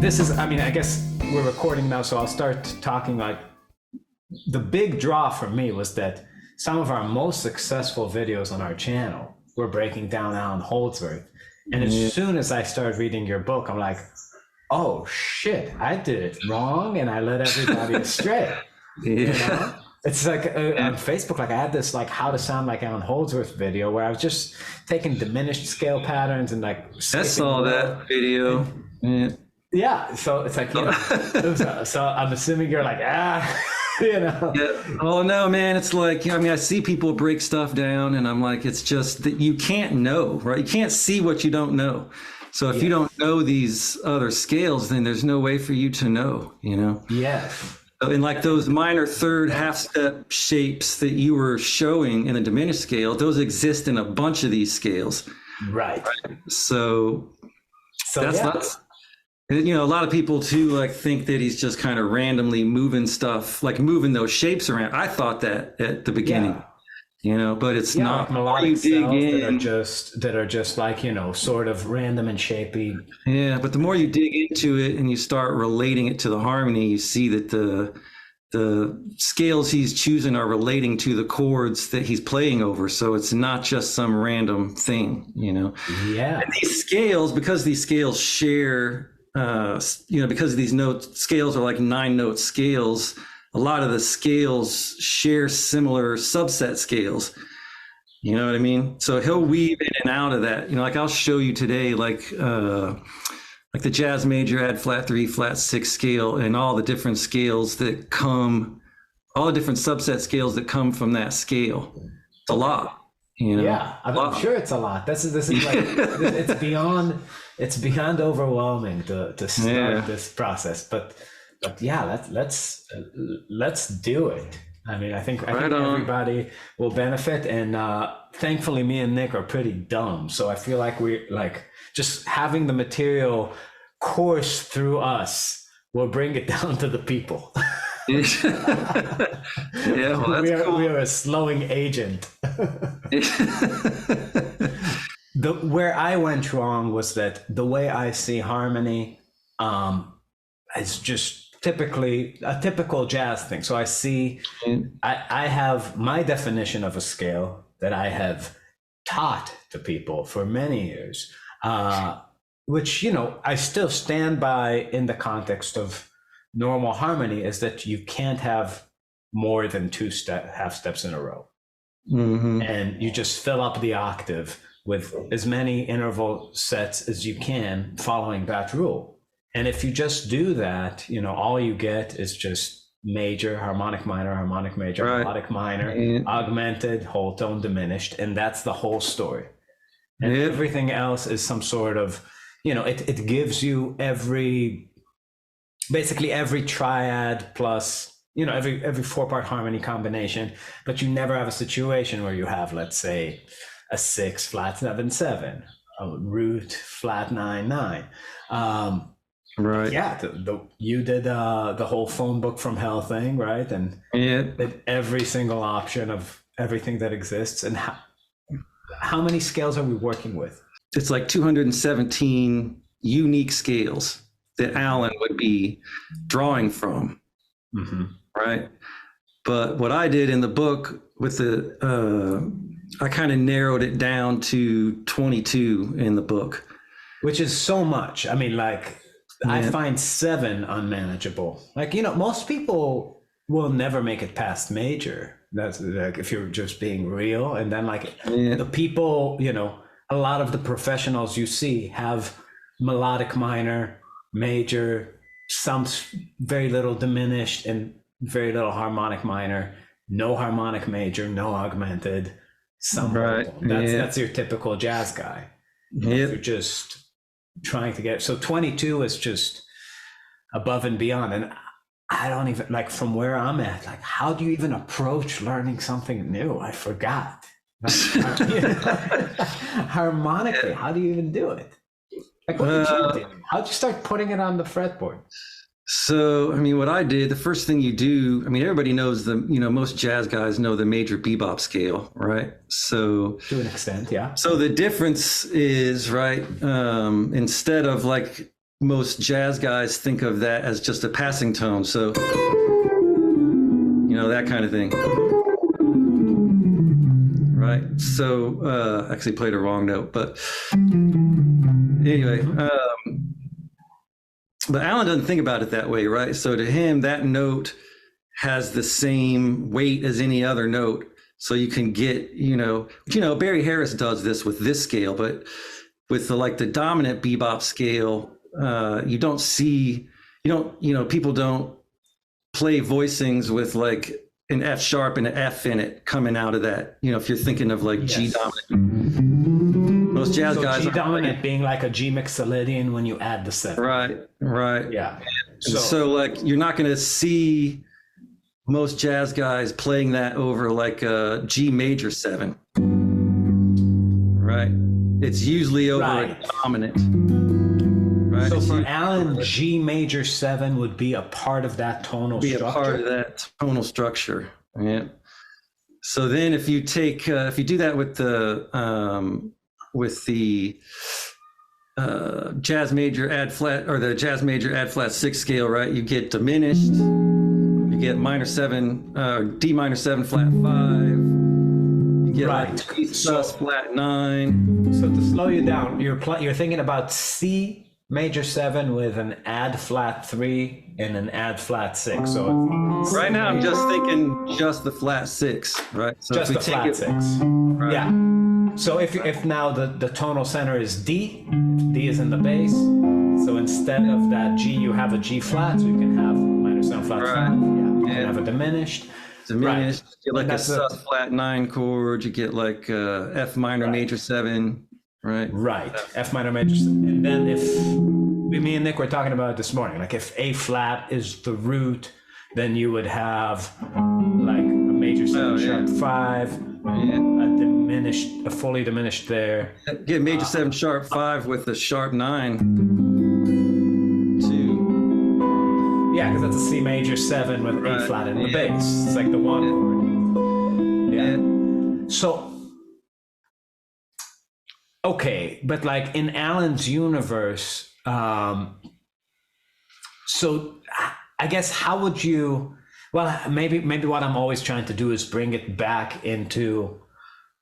this is, I mean, I guess we're recording now, so I'll start talking. Like, the big draw for me was that some of our most successful videos on our channel were breaking down Alan Holdsworth. And as soon as I started reading your book, I'm like, oh shit, I did it wrong and I led everybody astray. You know? It's like on Facebook, like I had this like how to sound like Alan Holdsworth video where I was just taking diminished scale patterns and like I saw that video. Yeah, so it's like, you know, so I'm assuming you're like, you know. Yeah. Oh no, man, it's like, I mean, I see people break stuff down and I'm like, it's just that you can't know, right? You can't see what you don't know. So if you don't know these other scales, then there's no way for you to know, you know? Yes. And like those minor third half step shapes that you were showing in the diminished scale, those exist in a bunch of these scales. Right. So that's not, you know, a lot of people too, like think that he's just kind of randomly moving stuff, like moving those shapes around. I thought that at the beginning, you know, but it's not. Like melodic cells that are just like, you know, sort of random and shapy. Yeah, but the more you dig into it and you start relating it to the harmony, you see that the scales he's choosing are relating to the chords that he's playing over. So it's not just some random thing, you know. Yeah. And these scales, because these scales share, you know, because these scales are like 9-note scales, a lot of the scales share similar subset scales. You know what I mean? So he'll weave in and out of that. You know, like I'll show you today, like the jazz major add flat 3, flat 6 scale, and all the different scales that come, all the different subset scales that come from that scale. It's a lot. You know? Yeah, I'm sure it's a lot. This is like it's beyond overwhelming to start this process. But yeah, let's do it. I mean, I think everybody will benefit, and thankfully, me and Nick are pretty dumb, so I feel like we're like just having the material course through us will bring it down to the people. Yeah, well, that's cool. We are a slowing agent. Where I went wrong was that the way I see harmony is just typically a typical jazz thing. So I see, I have my definition of a scale that I have taught to people for many years, which, you know, I still stand by in the context of normal harmony, is that you can't have more than 2 half steps in a row. Mm-hmm. And you just fill up the octave with as many interval sets as you can following that rule. And if you just do that, you know, all you get is just major, harmonic minor, harmonic major, melodic minor, augmented, whole tone, diminished, and that's the whole story. And everything else is some sort of, you know, it gives you basically every triad plus, you know, every 4-part harmony combination, but you never have a situation where you have, let's say, a 6 flat 7 7, a root flat 9 9. Right. Yeah, you did the whole phone book from hell thing, right? And did every single option of everything that exists. And how many scales are we working with? It's like 217 unique scales that Alan would be drawing from, right? But what I did in the book with I kind of narrowed it down to 22 in the book. Which is so much. I mean, like, I find 7 unmanageable. Like, you know, most people will never make it past major. That's like, if you're just being real. And then like the people, you know, a lot of the professionals you see have melodic minor, major, some very little diminished, and very little harmonic minor, no harmonic major, no augmented, some that's your typical jazz guy. You're just trying to get, so 22 is just above and beyond. And I don't even, like, from where I'm at, like, how do you even approach learning something new? I forgot. Harmonically, how do you even do it? Like, what did you do? How'd you start putting it on the fretboard? So, I mean, what I did, the first thing you do, I mean, everybody knows most jazz guys know the major bebop scale, right? So to an extent, yeah. So the difference is, right, instead of like most jazz guys think of that as just a passing tone. So, you know, that kind of thing. Right. So, actually played a wrong note, but anyway, but Alan doesn't think about it that way, right? So to him, that note has the same weight as any other note. So you can get, Barry Harris does this with this scale, but with the dominant bebop scale, people don't play voicings with like an F sharp and an F in it coming out of that. You know, if you're thinking of like G dominant, most jazz guys G dominant being like a G mixolydian when you add the 7. Right. Yeah. So like you're not going to see most jazz guys playing that over like a G major 7. Right. It's usually over a dominant. Right. So for Alan, G major 7 would be a part of that tonal structure. Be a part of that tonal structure. Yeah. So then if you take, if you do that with the jazz major add flat, or the jazz major add flat 6 scale, right? You get diminished, you get minor 7, D minor 7 flat 5, you get like E sus flat 9. So to slow you down, you're thinking about C major 7 with an add flat 3 and an add flat 6. So right now I'm just thinking just the flat 6, right? So just the flat 6. Right. Yeah. So if now the tonal center is D, D is in the bass, so instead of that G, you have a G flat, so you can have minor 7 flat 5. Yeah. You can have a diminished. Diminished. You get like a sus flat 9 chord. You get like F minor major 7. Right. F minor major 7. And then if me and Nick were talking about it this morning, like if A flat is the root, then you would have like a major 7 sharp 5. A fully diminished there. Get major 7 sharp 5 with a sharp 9. Yeah, because that's a C major 7 with A flat in the bass. It's like the one chord. Yeah. So, okay, but like in Alan's universe, so I guess how would you? Well, maybe what I'm always trying to do is bring it back into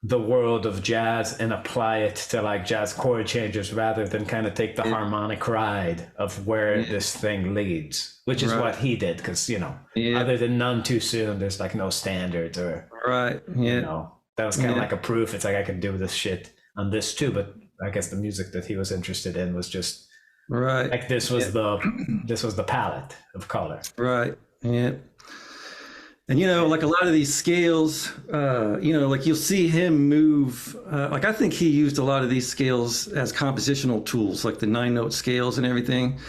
the world of jazz and apply it to like jazz chord changes rather than kind of take the harmonic ride of where this thing leads, which is what he did. Because, other than None Too Soon, there's like no standards or, that was kind of like a proof. It's like, I can do this shit on this too. But I guess the music that he was interested in was just like, this was the palette of color. Right. Yeah. And, like a lot of these scales, like you'll see him move, like I think he used a lot of these scales as compositional tools, like the 9-note scales and everything,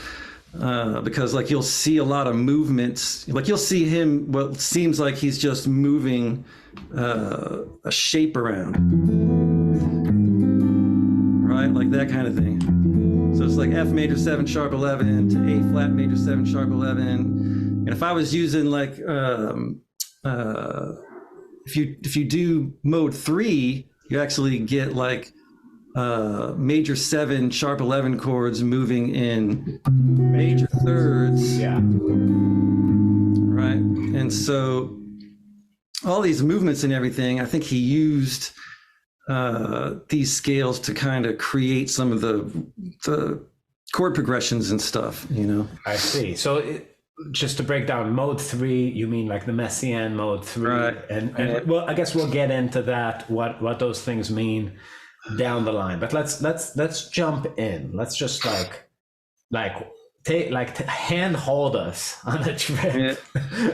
because like you'll see a lot of movements, like you'll see him, what seems like he's just moving a shape around, right? Like that kind of thing. So it's like F major 7 sharp 11 to A flat major 7 sharp 11. And if I was using like, if you do mode 3, you actually get like major 7 sharp 11 chords moving in major thirds. Yeah. Right. And so all these movements and everything, I think he used these scales to kind of create some of the chord progressions and stuff, I see. So just to break down mode 3, you mean like the Messiaen mode 3, and well, I guess we'll get into that, what those things mean down the line. But let's jump in. Let's just hand hold us on a trip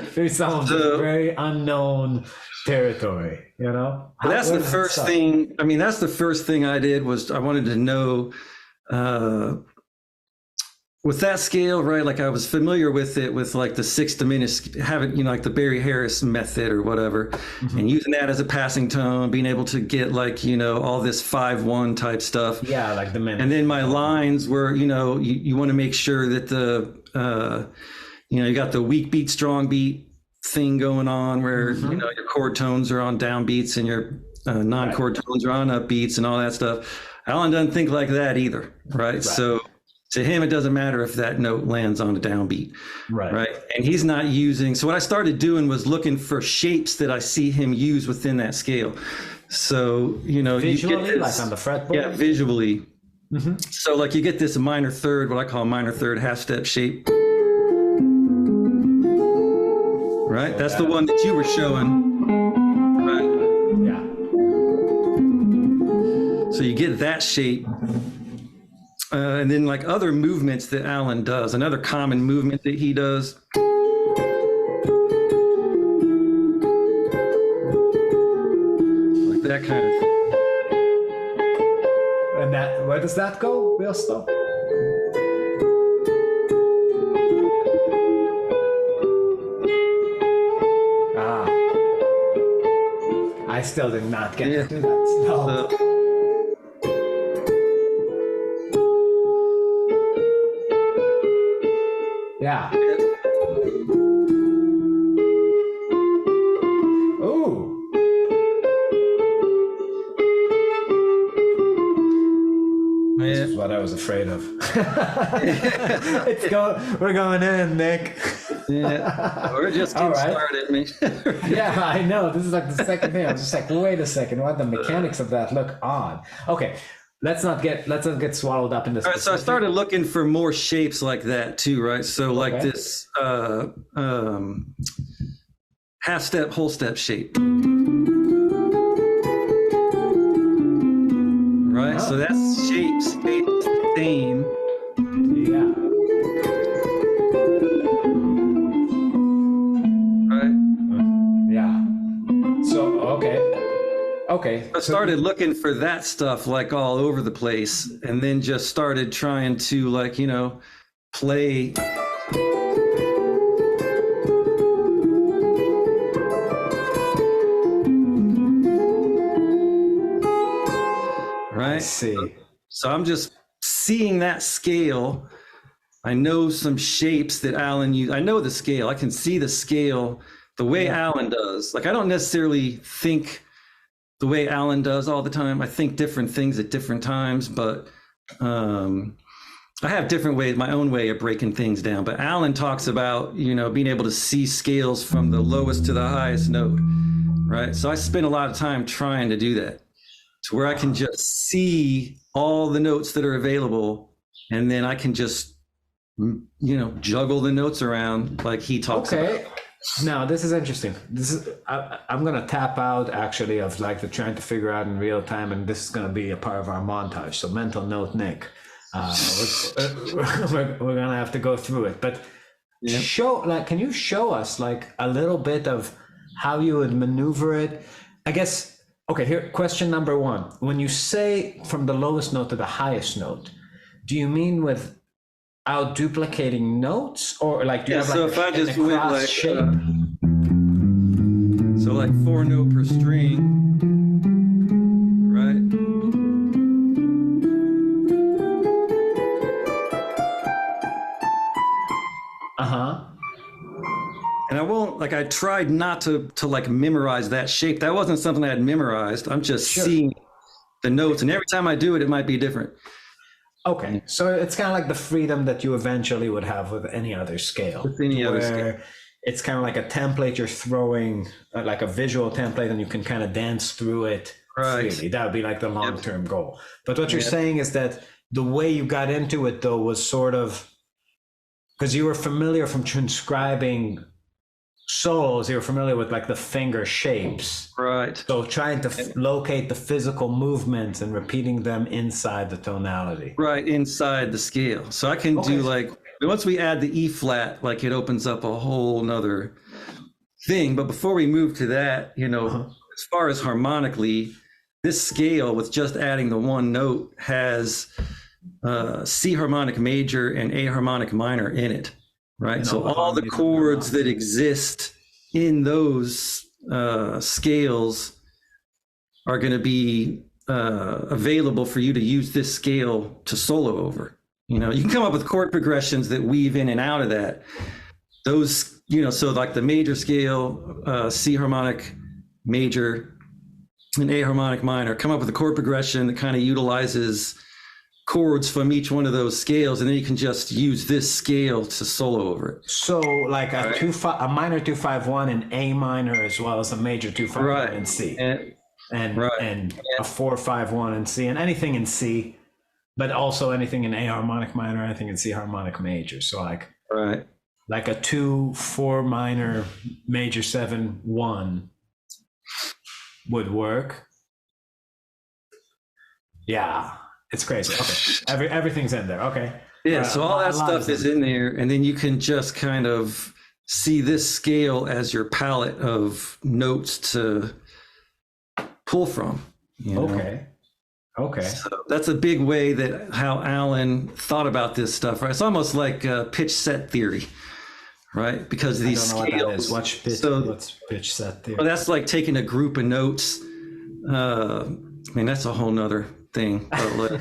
through some of this very unknown territory. That's the first thing. I mean, that's the first thing I did was I wanted to know. With that scale, right, like I was familiar with it with like the 6 diminished, having, like the Barry Harris method or whatever, and using that as a passing tone, being able to get like, all this 5-1 type stuff. Yeah, like the minute. And then my lines were, you want to make sure that you got the weak beat, strong beat thing going on where, your chord tones are on downbeats and your non-chord tones are on upbeats and all that stuff. Alan doesn't think like that either, right? So To him, it doesn't matter if that note lands on a downbeat, Right. And he's not using. So what I started doing was looking for shapes that I see him use within that scale. So Visually, you get this, like on the fretboard. yeah, visually. So like you get this minor third, what I call minor third half step shape. Right, so that's the one that you were showing. Right. Yeah. So you get that shape. And then like other movements that Alan does, another common movement that he does. Like that kind of thing. And that, where does that go? Real slow. I still did not get to do that. No. Yeah. Ooh. This is what I was afraid of. We're going in, Nick. Yeah, we're just getting started. Yeah, I know. This is like the second thing. I was just like, wait a second, why the mechanics of that look odd? Okay, let's not get swallowed up in this. All right, so I started looking for more shapes like that too, right? So like this half step, whole step shape. Right, so that's shape stayed the same. Yeah. Right. Yeah. So okay. I started looking for that stuff like all over the place, and then just started trying to like play. Right. I see. So I'm just seeing that scale. I know some shapes that Alan used. I know the scale. I can see the scale the way Alan does. Like I don't necessarily think the way Alan does all the time. I think different things at different times, but I have different ways, my own way of breaking things down. But Alan talks about, being able to see scales from the lowest to the highest note, right? So I spend a lot of time trying to do that, to where I can just see all the notes that are available, and then I can just, juggle the notes around like he talks about. Now this is interesting. I'm gonna tap out actually of like the trying to figure out in real time, and this is gonna be a part of our montage. So mental note, Nick. We're gonna have to go through it, but can you show us like a little bit of how you would maneuver it? I guess. Okay, here, question number one. When you say from the lowest note to the highest note, do you mean without duplicating notes, or like do you have so like if I just went like shape? So like 4 note per string, right? And I won't, like, I tried not to like memorize that shape. That wasn't something I had memorized. I'm just seeing the notes, and every time I do it, it might be different. Okay, so it's kind of like the freedom that you eventually would have with any other scale. With any other scale. It's kind of like a template you're throwing, like a visual template, and you can kind of dance through it freely. That would be like the long-term goal. But what you're saying is that the way you got into it, though, was sort of, because you were familiar from transcribing solos, you're familiar with like the finger shapes, right? So trying to locate the physical movements and repeating them inside the tonality, right, inside the scale. So I can do like, once we add the E flat, like it opens up a whole nother thing. But before we move to that, as far as harmonically, this scale with just adding the one note has C harmonic major and A harmonic minor in it. Right. So all the chords that exist in those scales are going to be available for you to use this scale to solo over. You can come up with chord progressions that weave in and out of that. Those, so like the major scale, C harmonic major and A harmonic minor, come up with a chord progression that kind of utilizes chords from each one of those scales, and then you can just use this scale to solo over it. So like a minor 2-5-1 in A minor, as well as a major 2-5-1 in C, and a 4-5-1 in C, and anything in C, but also anything in A harmonic minor, anything in C harmonic major. So like a 2-4 minor major 7-1 would work. Yeah. It's crazy. Okay. Everything's in there. Okay. Yeah. So all that stuff is in there. And then you can just kind of see this scale as your palette of notes to pull from. Okay. So that's a big way that how Alan thought about this stuff, right? It's almost like pitch set theory, right? Because these scales. What that is. What's pitch set theory? Well, that's like taking a group of notes. I mean, that's a whole nother thing. But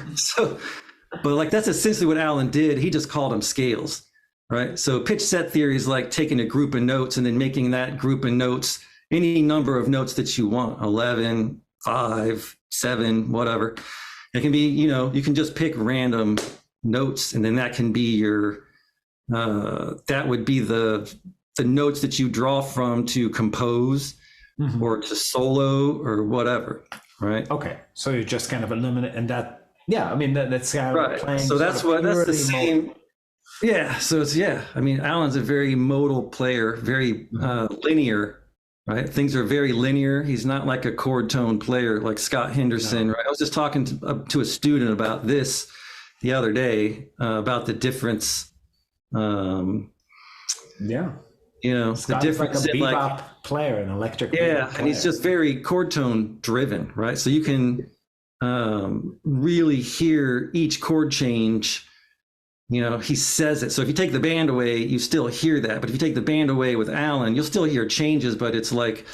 like that's essentially what Alan did. He just called them scales, right? So pitch set theory is like taking a group of notes and then making that group of notes any number of notes that you want, 11, 5, 7, whatever. It can be, you can just pick random notes, and then that can be your that would be the notes that you draw from to compose or to solo or whatever. Right. Okay. So you just kind of eliminate, and that, yeah, I mean, that's kind of playing. So that's the same. Yeah. So it's, I mean, Alan's a very modal player, very linear, right? Things are very linear. He's not like a chord tone player like Scott Henderson, right? I was just talking to a student about this the other day, about the difference. Scott's the difference like a bebop player, an electric player. And he's just very chord tone driven, right? So you can really hear each chord change. He says it. So if you take the band away, you still hear that. But if you take the band away with Alan, you'll still hear changes, but it's like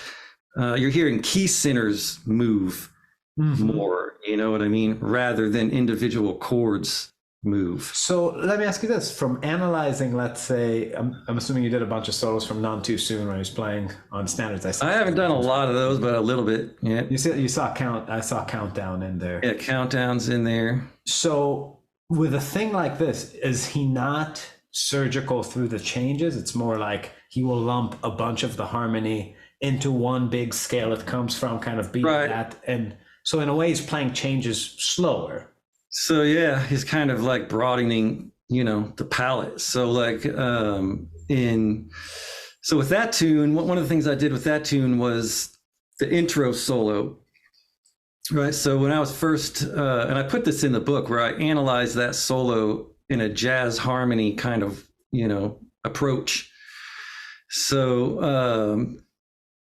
you're hearing key centers move more, you know what I mean? Rather than individual chords move. So let me ask you this: from analyzing, let's say, I'm assuming you did a bunch of solos from None Too Soon when he was playing on standards. I haven't done a lot of those, but a little bit. Yeah. You saw I saw Countdown in there. Yeah, Countdown's in there. So with a thing like this, is he not surgical through the changes? It's more like he will lump a bunch of the harmony into one big scale it comes from, kind of beat that, and so in a way he's playing changes slower. So he's kind of like broadening, the palette. So like so with that tune, one of the things I did with that tune was the intro solo, right? So when I was first, and I put this in the book where I analyzed that solo in a jazz harmony kind of, approach. So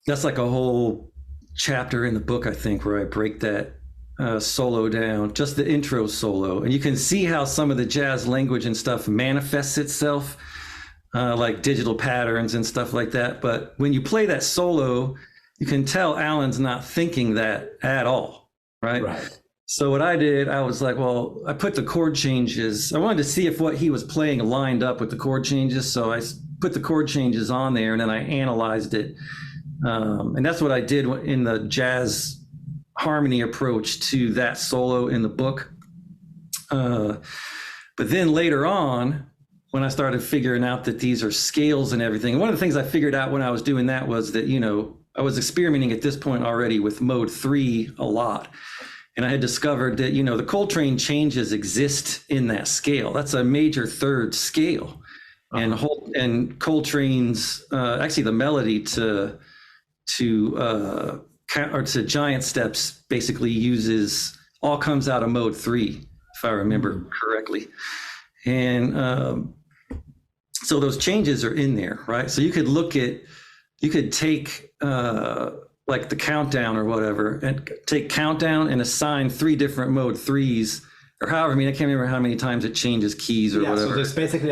that's like a whole chapter in the book, I think, where I break that solo down, just the intro solo, and you can see how some of the jazz language and stuff manifests itself, like digital patterns and stuff like that. But when you play that solo, you can tell Alan's not thinking that at all, right? So what I did, I was like, well, I put the chord changes. I wanted to see if what he was playing lined up with the chord changes, so I put the chord changes on there, and then I analyzed it, and that's what I did in the jazz harmony approach to that solo in the book. But then later on, when I started figuring out that these are scales and everything, one of the things I figured out when I was doing that was that, I was experimenting at this point already with mode 3 a lot. And I had discovered that, the Coltrane changes exist in that scale. That's a major third scale. And Coltrane's, actually the melody to Giant Steps basically comes out of mode 3, if I remember correctly. And so those changes are in there, right? So you could take like the Countdown or whatever, and take Countdown and assign 3 different mode 3s, or however, I can't remember how many times it changes keys or whatever. So there's basically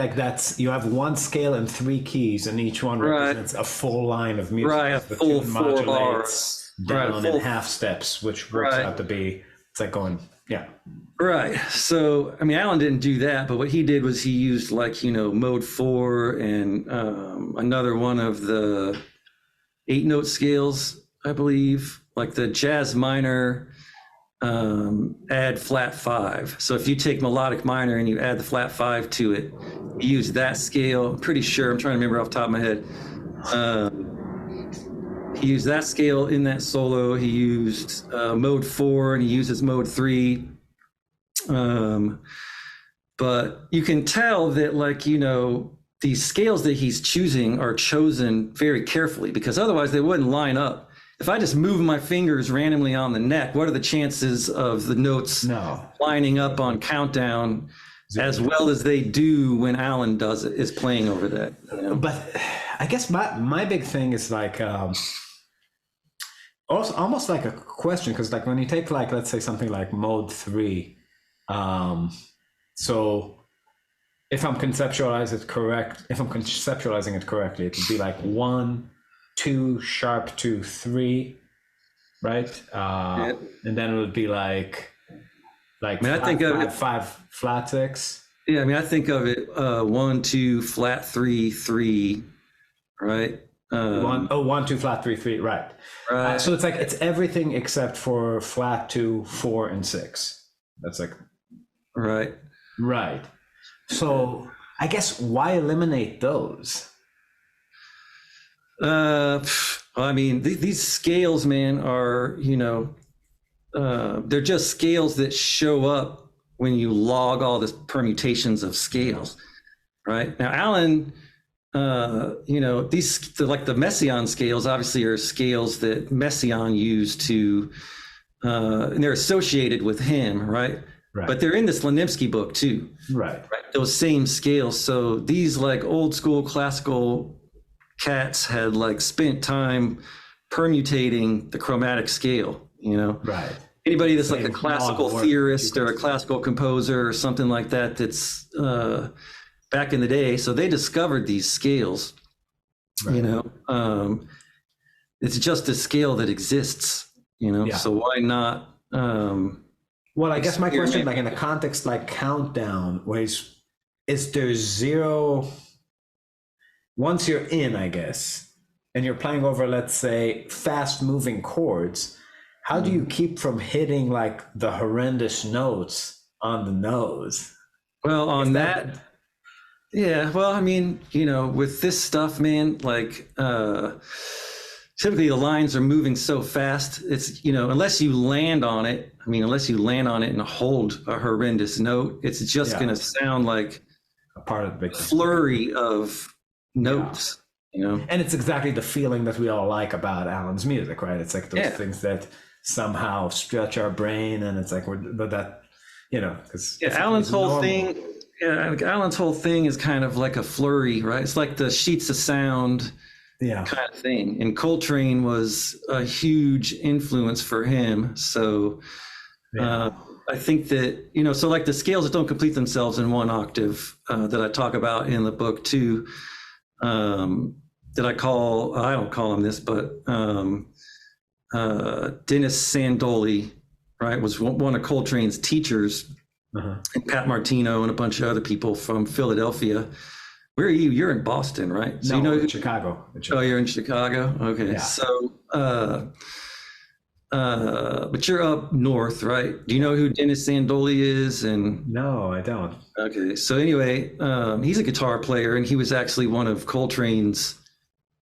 you have one scale and 3 keys, and each one represents a full line of music. Right, a full 4 bars. Down in half steps, which works out to be, it's like going, Right. So, Alan didn't do that, but what he did was he used mode 4 and another one of the 8-note scales, I believe, like the jazz minor add flat 5. So if you take melodic minor and you add the flat 5 to it, you use that scale. I'm pretty sure, I'm trying to remember off the top of my head. He used that scale in that solo. He used mode 4 and he uses mode 3. But you can tell that, like, you know, these scales that he's choosing are chosen very carefully, because otherwise they wouldn't line up. If I just move my fingers randomly on the neck, what are the chances of the notes lining up on countdown as well as they do when Alan is playing over that? You know? But I guess my big thing is like also almost like a question, because like when you take, like, let's say something like mode 3, so if I'm conceptualizing it correctly, it would be like 1, 2, sharp 2, 3, right? And then it would be like I mean, I think of it 5 flat 6. Yeah, I mean, I think of it 1, 2, flat 3, 3, right? 1, 2, flat 3, 3, right? Right. So it's like it's everything except for flat 2, 4, and 6. That's like right. So I guess why eliminate those? I mean, these scales, man, are, you know, they're just scales that show up when you log all the permutations of scales, right? Now, Alan, you know, like the Messiaen scales obviously are scales that Messiaen used to, and they're associated with him, right? Right. But they're in this Laninsky book too. Right. Those same scales. So these like old school classical cats had like spent time permutating the chromatic scale, you know? Right. Anybody that's like a classical theorist or a classical composer or something like that, that's back in the day. So they discovered these scales, you know? It's just a scale that exists, you know? Yeah. So why not? Well, I guess my question, like in the context, like countdown, is there 0 once you're in, I guess, and you're playing over, let's say, fast moving chords, how do you keep from hitting like the horrendous notes on the nose? Well, on that, yeah, well, I mean, you know, with this stuff, man, like, typically the lines are moving so fast, it's, you know, unless you land on it and hold a horrendous note, it's just going to sound like a part of the big flurry of notes, you know? And it's exactly the feeling that we all like about Alan's music, right? It's like those things that somehow stretch our brain, and it's like that, you know, because Alan's whole thing. Yeah, Alan's whole thing is kind of like a flurry, right? It's like the sheets of sound kind of thing. And Coltrane was a huge influence for him. So I think that, you know, so like the scales that don't complete themselves in one octave that I talk about in the book too, that I don't call him this, but Dennis Sandoli, right, was one of Coltrane's teachers, and Pat Martino and a bunch of other people from Philadelphia. Where are you? You're in Boston, right? So you know, in Chicago. Oh, you're in Chicago? Okay. Yeah. So, but you're up north, right? Do you know who Dennis Sandoli is? And no, I don't. Okay. So anyway, he's a guitar player, and he was actually one of Coltrane's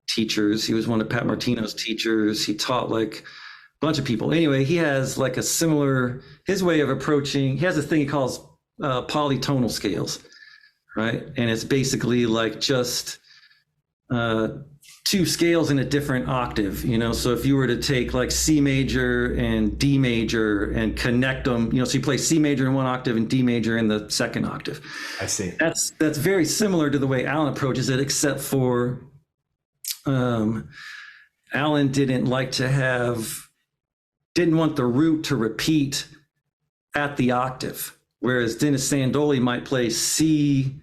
teachers. He was one of Pat Martino's teachers. He taught like a bunch of people. Anyway, he has like a similar, his way of approaching, he has a thing he calls polytonal scales. Right. And it's basically like just 2 scales in a different octave, you know. So if you were to take like C major and D major and connect them, you know, so you play C major in one octave and D major in the second octave. I see. That's very similar to the way Alan approaches it, except for Alan didn't want the root to repeat at the octave. Whereas Dennis Sandoli might play C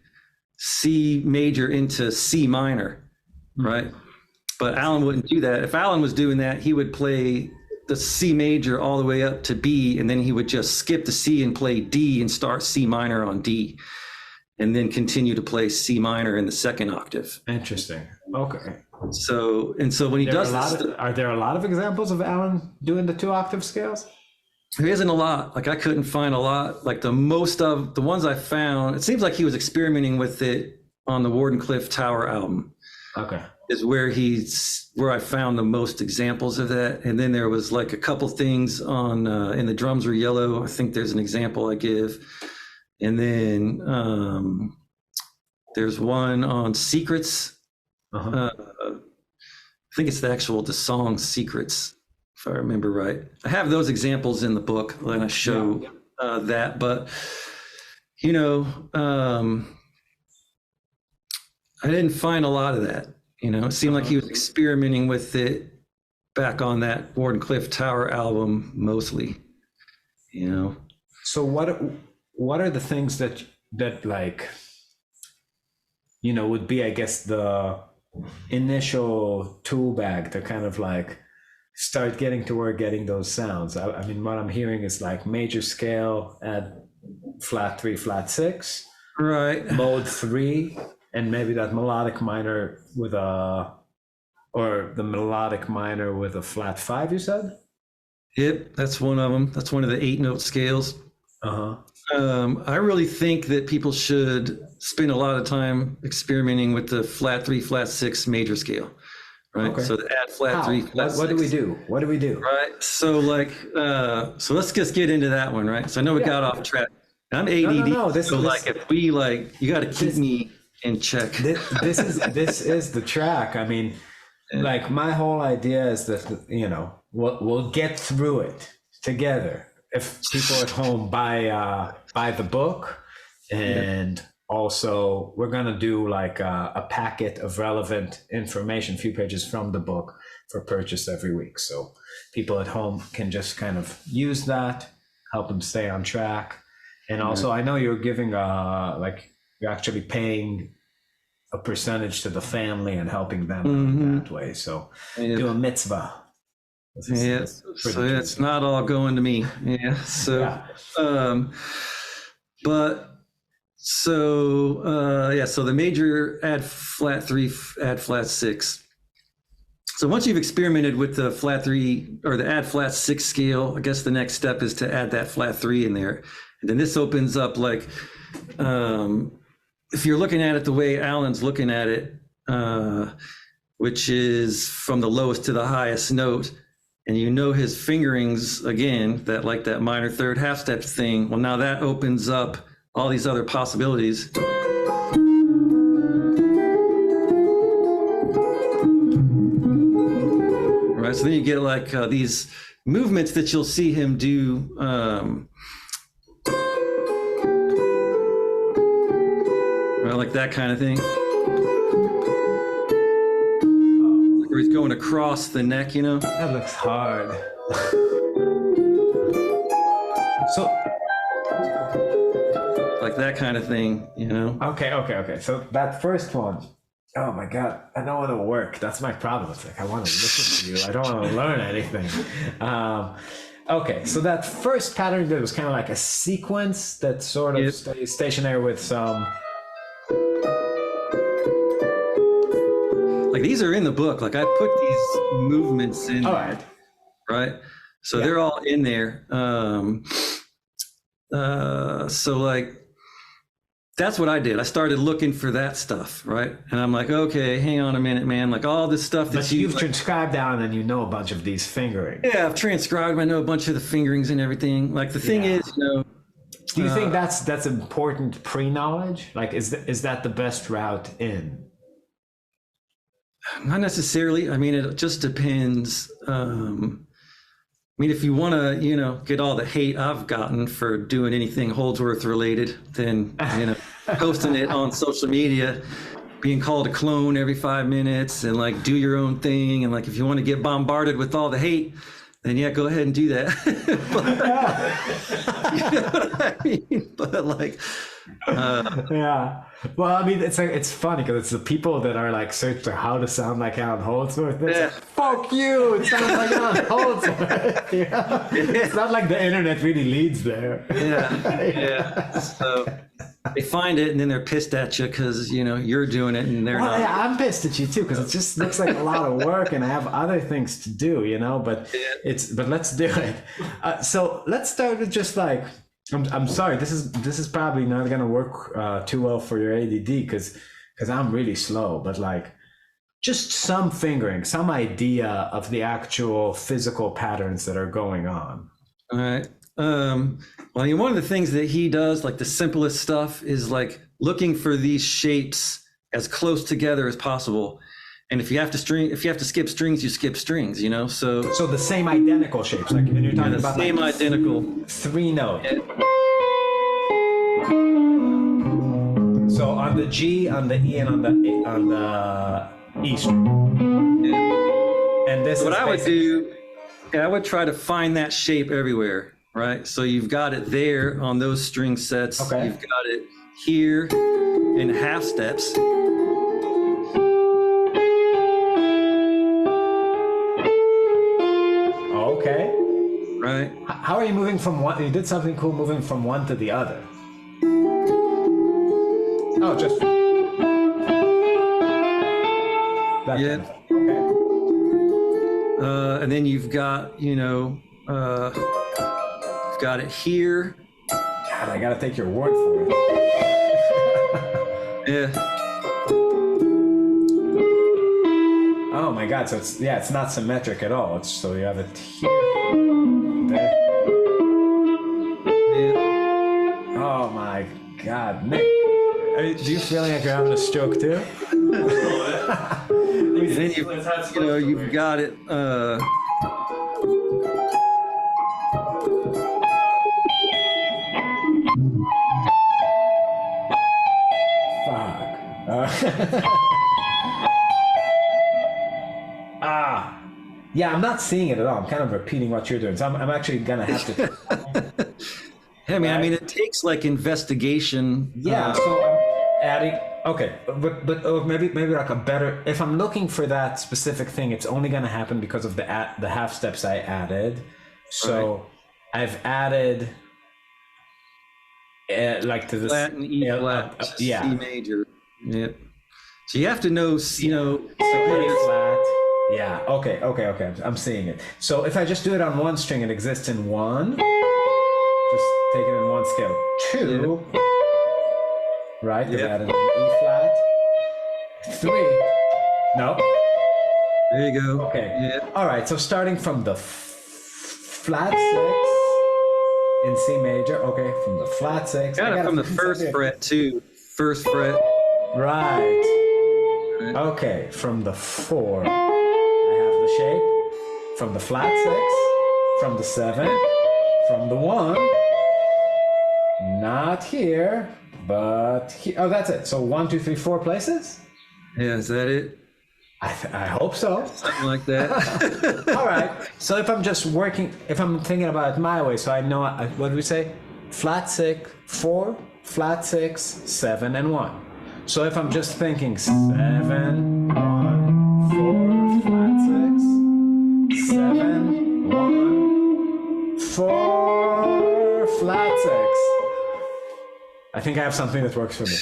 major into C minor, right? But Alan wouldn't do that. If Alan was doing that, he would play the C major all the way up to B, and then he would just skip the C and play D and start C minor on D, and then continue to play C minor in the second octave. Interesting. Okay. So when he does this, are there a lot of examples of Alan doing the 2 octave scales? There isn't a lot. Like I couldn't find a lot. Like the most of the ones I found, it seems like he was experimenting with it on the Wardenclyffe Tower album. Okay. Is where I found the most examples of that. And then there was like a couple things on In the Drums Were Yellow. I think there's an example I give. And then there's one on Secrets. I think it's the song Secrets, if I remember right. I have those examples in the book and I show that, but you know, I didn't find a lot of that. You know, it seemed like he was experimenting with it back on that Wardenclyffe Tower album mostly, you know. So what are the things that like, you know, would be, I guess, the initial tool bag to kind of like start getting to work getting those sounds? I mean, what I'm hearing is like major scale at flat 3, flat 6, right? Mode 3, and maybe that melodic minor with the melodic minor with a flat 5, you said? Yep, that's one of them. That's one of the 8-note scales. I really think that people should spend a lot of time experimenting with the flat 3, flat 6 major scale, right? Okay. So the add flat 3, flat 6. What do we do? What do we do? Right. So like, so let's just get into that one, right? So I know we got off track. I'm ADD. No. Like, if we like, you got to keep me in check. This is the track. I mean, like my whole idea is that, you know, we'll get through it together. If people at home buy the book, and also we're gonna do like a packet of relevant information, a few pages from the book for purchase every week. So people at home can just kind of use that, help them stay on track. And also, I know you're giving like you're actually paying a percentage to the family and helping them that way. So do a mitzvah. Yeah, so it's not all going to me. Yeah. So, so the major add flat 3, add flat 6. So once you've experimented with the flat 3 or the add flat 6 scale, I guess the next step is to add that flat 3 in there. And then this opens up like, if you're looking at it the way Alan's looking at it, which is from the lowest to the highest note, and you know his fingerings, again, that like that minor third half step thing, well, now that opens up all these other possibilities. Right, so then you get like these movements that you'll see him do. Like that kind of thing. Where he's going across the neck, you know? That looks hard. So, like that kind of thing, you know? Okay. So that first one, oh my God, I don't want to work. That's my problem. It's like, I want to listen to you. I don't want to learn anything. Okay, so that first pattern that was kind of like a sequence that sort of stays stationary with some... Like these are in the book. Like I put these movements in there, right? So they're all in there. So like, that's what I did. I started looking for that stuff, right? And I'm like, okay, hang on a minute, man. Like all this stuff that you've like, transcribed down and you know a bunch of these fingerings. Yeah, I've transcribed. I know a bunch of the fingerings and everything. Like the thing is, you know. Do you think that's important pre-knowledge? Like, is that the best route in? Not necessarily. I mean, it just depends. I mean, if you want to, you know, get all the hate I've gotten for doing anything Holdsworth related, then, you know, posting it on social media, being called a clone every 5 minutes and like do your own thing. And like, if you want to get bombarded with all the hate, then yeah, go ahead and do that. But, you know what I mean? But like, yeah. Well, I mean, it's funny because it's the people that are like searching how to sound like Alan Holdsworth. Like, fuck you! It sounds like Alan Holdsworth. Yeah. It's not like the internet really leads there. Yeah. So they find it and then they're pissed at you because you're doing it and they're not. Yeah, I'm pissed at you too because it just looks like a lot of work and I have other things to do, but but let's do it. So let's start with just like, I'm sorry, this is probably not gonna work too well for your ADD because I'm really slow, but like just some fingering, some idea of the actual physical patterns that are going on. All right. Well, one of the things that he does, like the simplest stuff, is like looking for these shapes as close together as possible. And if you have to skip strings, you skip strings. So the same identical shapes, like when you're talking the about same like identical 3 note. So on the G, on the E, and on the E string. And this what is I would do. I would try to find that shape everywhere, right? So you've got it there on those string sets. Okay. You've got it here in half steps. Okay. Right. How are you moving from one? You did something cool moving from one to the other. Oh, just. That Yeah. kind of- okay. And then you've got, you've got it here. God, I gotta take your word for it. Yeah. Oh my God! So it's not symmetric at all. So you have it here, there. Yeah. Oh my God, Nick! Do you feel like you're having a stroke too? And then you've got it. Yeah, I'm not seeing it at all. I'm kind of repeating what you're doing. So I'm actually gonna have to. I mean, it takes like investigation. Yeah. So I'm adding. Okay, but maybe like a better. If I'm looking for that specific thing, it's only gonna happen because of the half steps I added. So I've added. Like to this flat and E flat, yeah. C major. Yep. So you have to know, So A flat. Yeah. Okay. I'm seeing it. So if I just do it on one string, it exists in one. Just take it in one scale. 2. Yeah. Right. Yep. Add an E flat. 3. No. There you go. Okay. Yeah. All right. So starting from the flat 6 in C major. Okay. From the flat 6. Got it from the first fret too. First fret. Right. Okay. From the 4, I have the shape. From the flat 6. From the 7. From the 1. Not here, but here. Oh, that's it. So 1, 2, 3, 4 places. Yeah. Is that it? I hope so. Something like that. All right. So if I'm just working, if I'm thinking about it my way, so I know, what do we say? Flat 6, 4, flat 6, 7, and 1. So if I'm just thinking 7, 1, 4, flat 6, 7, 1, 4, flat 6. I think I have something that works for me.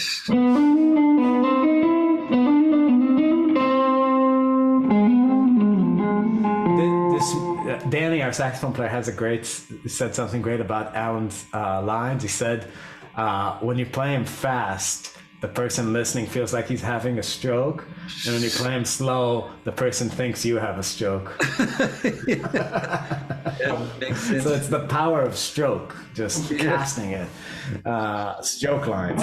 Dani, our saxophone player, said something great about Alan's lines. He said, when you play him fast, the person listening feels like he's having a stroke. And when you play him slow, the person thinks you have a stroke. Yeah, makes sense. So it's the power of stroke, just casting it. Stroke lines.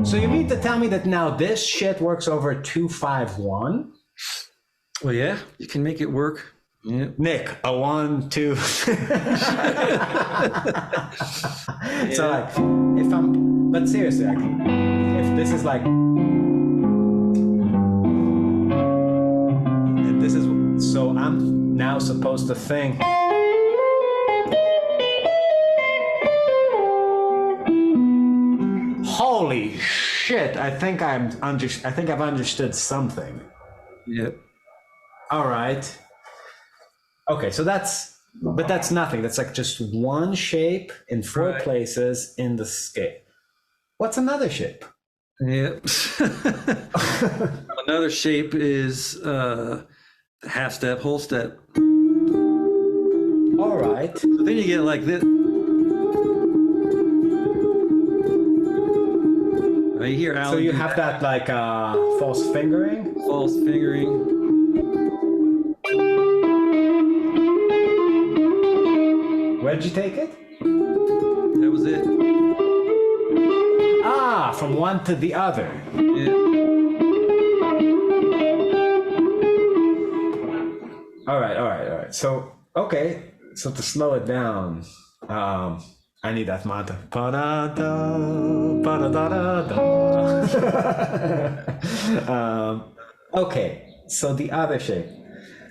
So you mean to tell me that now this shit works over 2-5-1? Well, yeah, you can make it work. Yeah. Nick, a 1, 2. So like, if I'm, but seriously, if this is like, and this is, so I'm now supposed to think. Holy shit! I think I've understood something. Yep. All right. Okay, so that's But that's nothing. That's like just one shape in 4 Right. places in the scale. What's another shape? Yep. Another shape is half step, whole step. All right. So then you get like this. Right here, Alan. So you have that like false fingering. false fingering. Where'd you take it? That was it. Ah, from one to the other. Yeah. All right. So, okay. So to slow it down, I need that mantra. Pa-da-da, pa-da-da-da-da. Okay, so the other shape.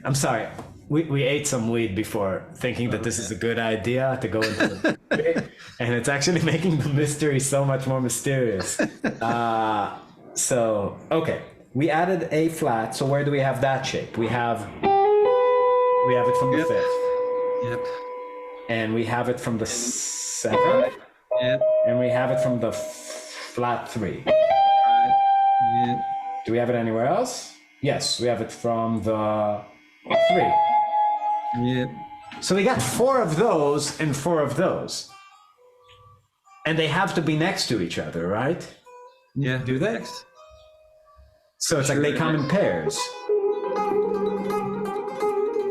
I'm sorry, we ate some weed before thinking that this is a good idea to go into the mystery, and it's actually making the mystery so much more mysterious. So, okay, we added A flat, so where do we have that shape? We have it from the Yep. 5th. Yep. And we have it from the 7th, Yep. and we have it from the flat 3. Yep. Do we have it anywhere else? Yes, we have it from the 3. Yep. So we got 4 of those and 4 of those. And they have to be next to each other, right? Yeah. Do they? So it's like they come in pairs.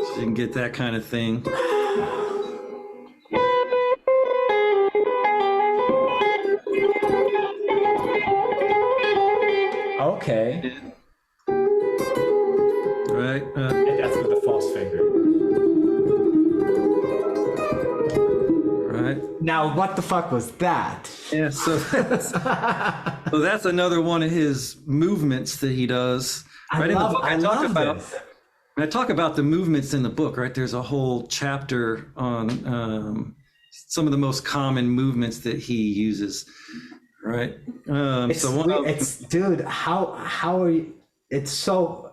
So you can get that kind of thing. Okay. Right. And that's with the false finger. Right. Now, what the fuck was that? Yeah. So that's another one of his movements that he does. Right in the book, I talk about the movements in the book. Right. There's a whole chapter on some of the most common movements that he uses. Right. Dude, how are you? It's so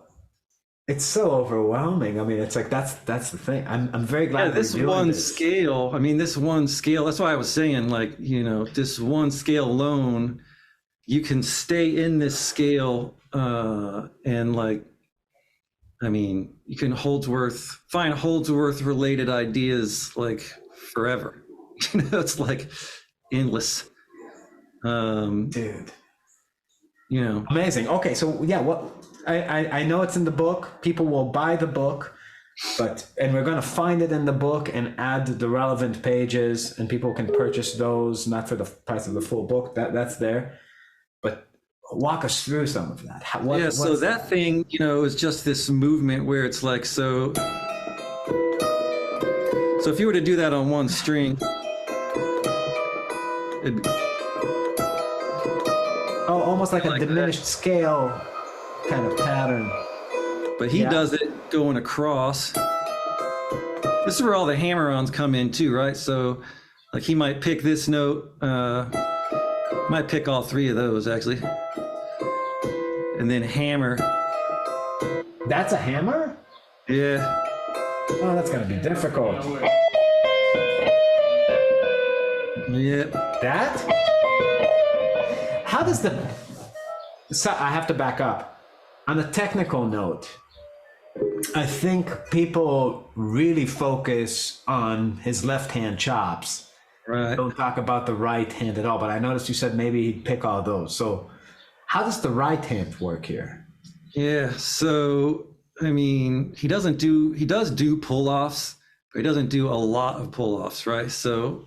overwhelming. I mean, it's like that's the thing. I'm very glad. Yeah, this one scale. I mean, this one scale. That's why I was saying, like, this one scale alone, you can stay in this scale, and like, I mean, you can find Holdsworth related ideas like forever. It's like endless. Dude. Amazing. Okay, so yeah, I know it's in the book. People will buy the book, and we're gonna find it in the book and add the relevant pages, and people can purchase those, not for the price of the full book. That's there. But walk us through some of that. So that thing, is just this movement where it's like so if you were to do that on one string, almost like a diminished scale kind of pattern. But he does it going across. This is where all the hammer-ons come in too, right? So like he might pick this note, might pick all 3 of those actually, and then hammer. That's a hammer? Yeah. Oh, that's gonna be difficult. Yep. That? How does so I have to back up. On a technical note, I think people really focus on his left hand chops. Right. Don't talk about the right hand at all, but I noticed you said maybe he'd pick all those. So how does the right hand work here? Yeah, so I mean, he does do pull-offs, but he doesn't do a lot of pull-offs, right? So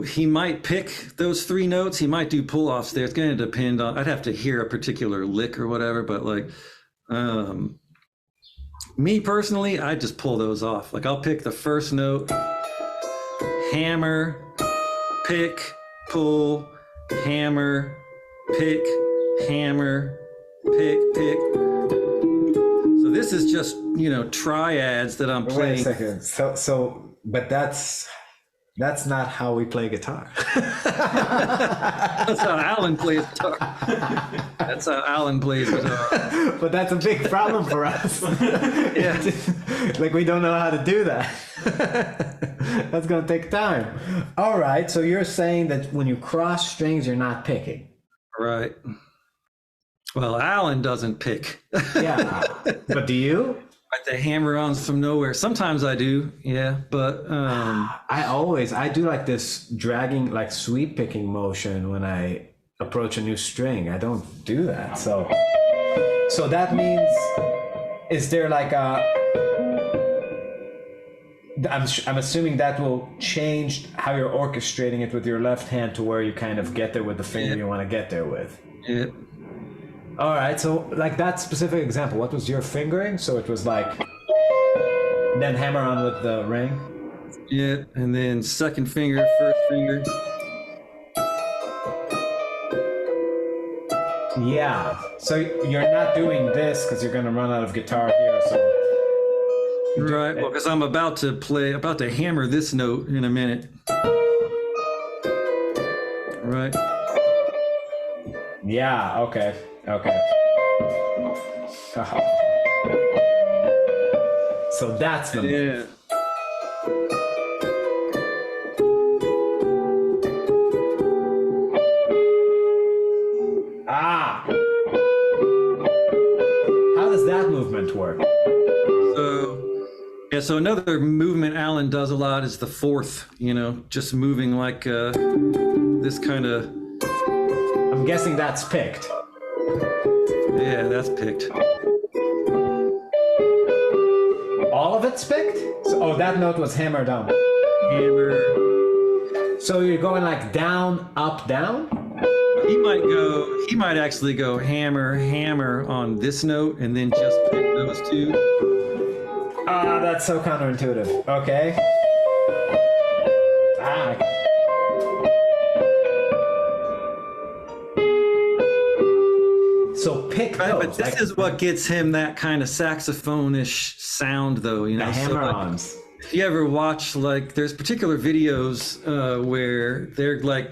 he might pick those 3 notes. He might do pull-offs there. It's going to depend on, I'd have to hear a particular lick or whatever, but like, me personally, I just pull those off. Like I'll pick the first note, hammer, pick, pull, hammer, pick, hammer, pick. So this is just, triads that I'm playing. Wait a second. But that's not how we play guitar. That's how Alan plays guitar. That's how Alan plays guitar. But that's a big problem for us. Yeah. Like we don't know how to do that. That's gonna take time. All right, so you're saying that when you cross strings, you're not picking. Right. Well, Alan doesn't pick. Yeah, but do you? Like the hammer-ons from nowhere. Sometimes I do, yeah, but I do like this dragging, like sweep picking motion when I approach a new string. I don't do that. So that means, is there like a? I'm assuming that will change how you're orchestrating it with your left hand to where you kind of get there with the finger you want to get there with. Yeah. All right, so like that specific example, what was your fingering? So it was like, then hammer on with the ring? Yeah, and then second finger, first finger. Yeah, so you're not doing this because you're gonna run out of guitar here, so. Right, well, because I'm about to hammer this note in a minute. Right. Yeah, okay. So that's the Yeah. How does that movement work? So another movement Alan does a lot is the fourth, just moving like this kind of. I'm guessing that's picked. Yeah, that's picked. All of it's picked? So, that note was hammered down. Hammer. So you're going like down, up, down? He might actually go hammer, hammer on this note and then just pick those two. That's so counterintuitive. Okay. So pick those. But this is what gets him that kind of saxophone-ish sound, though. The hammer-ons. If you ever watch, there's particular videos where they're like,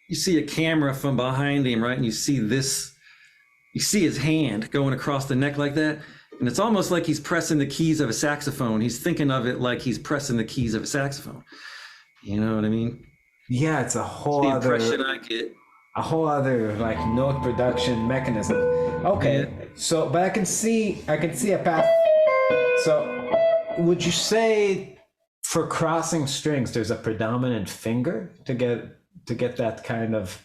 you see a camera from behind him, right? And you see his hand going across the neck like that. And it's almost like he's pressing the keys of a saxophone. He's thinking of it like he's pressing the keys of a saxophone. You know what I mean? Yeah, it's a whole the other impression I get. A whole other note production mechanism. Okay, yeah. So but I can see a path. So would you say for crossing strings there's a predominant finger to get that kind of,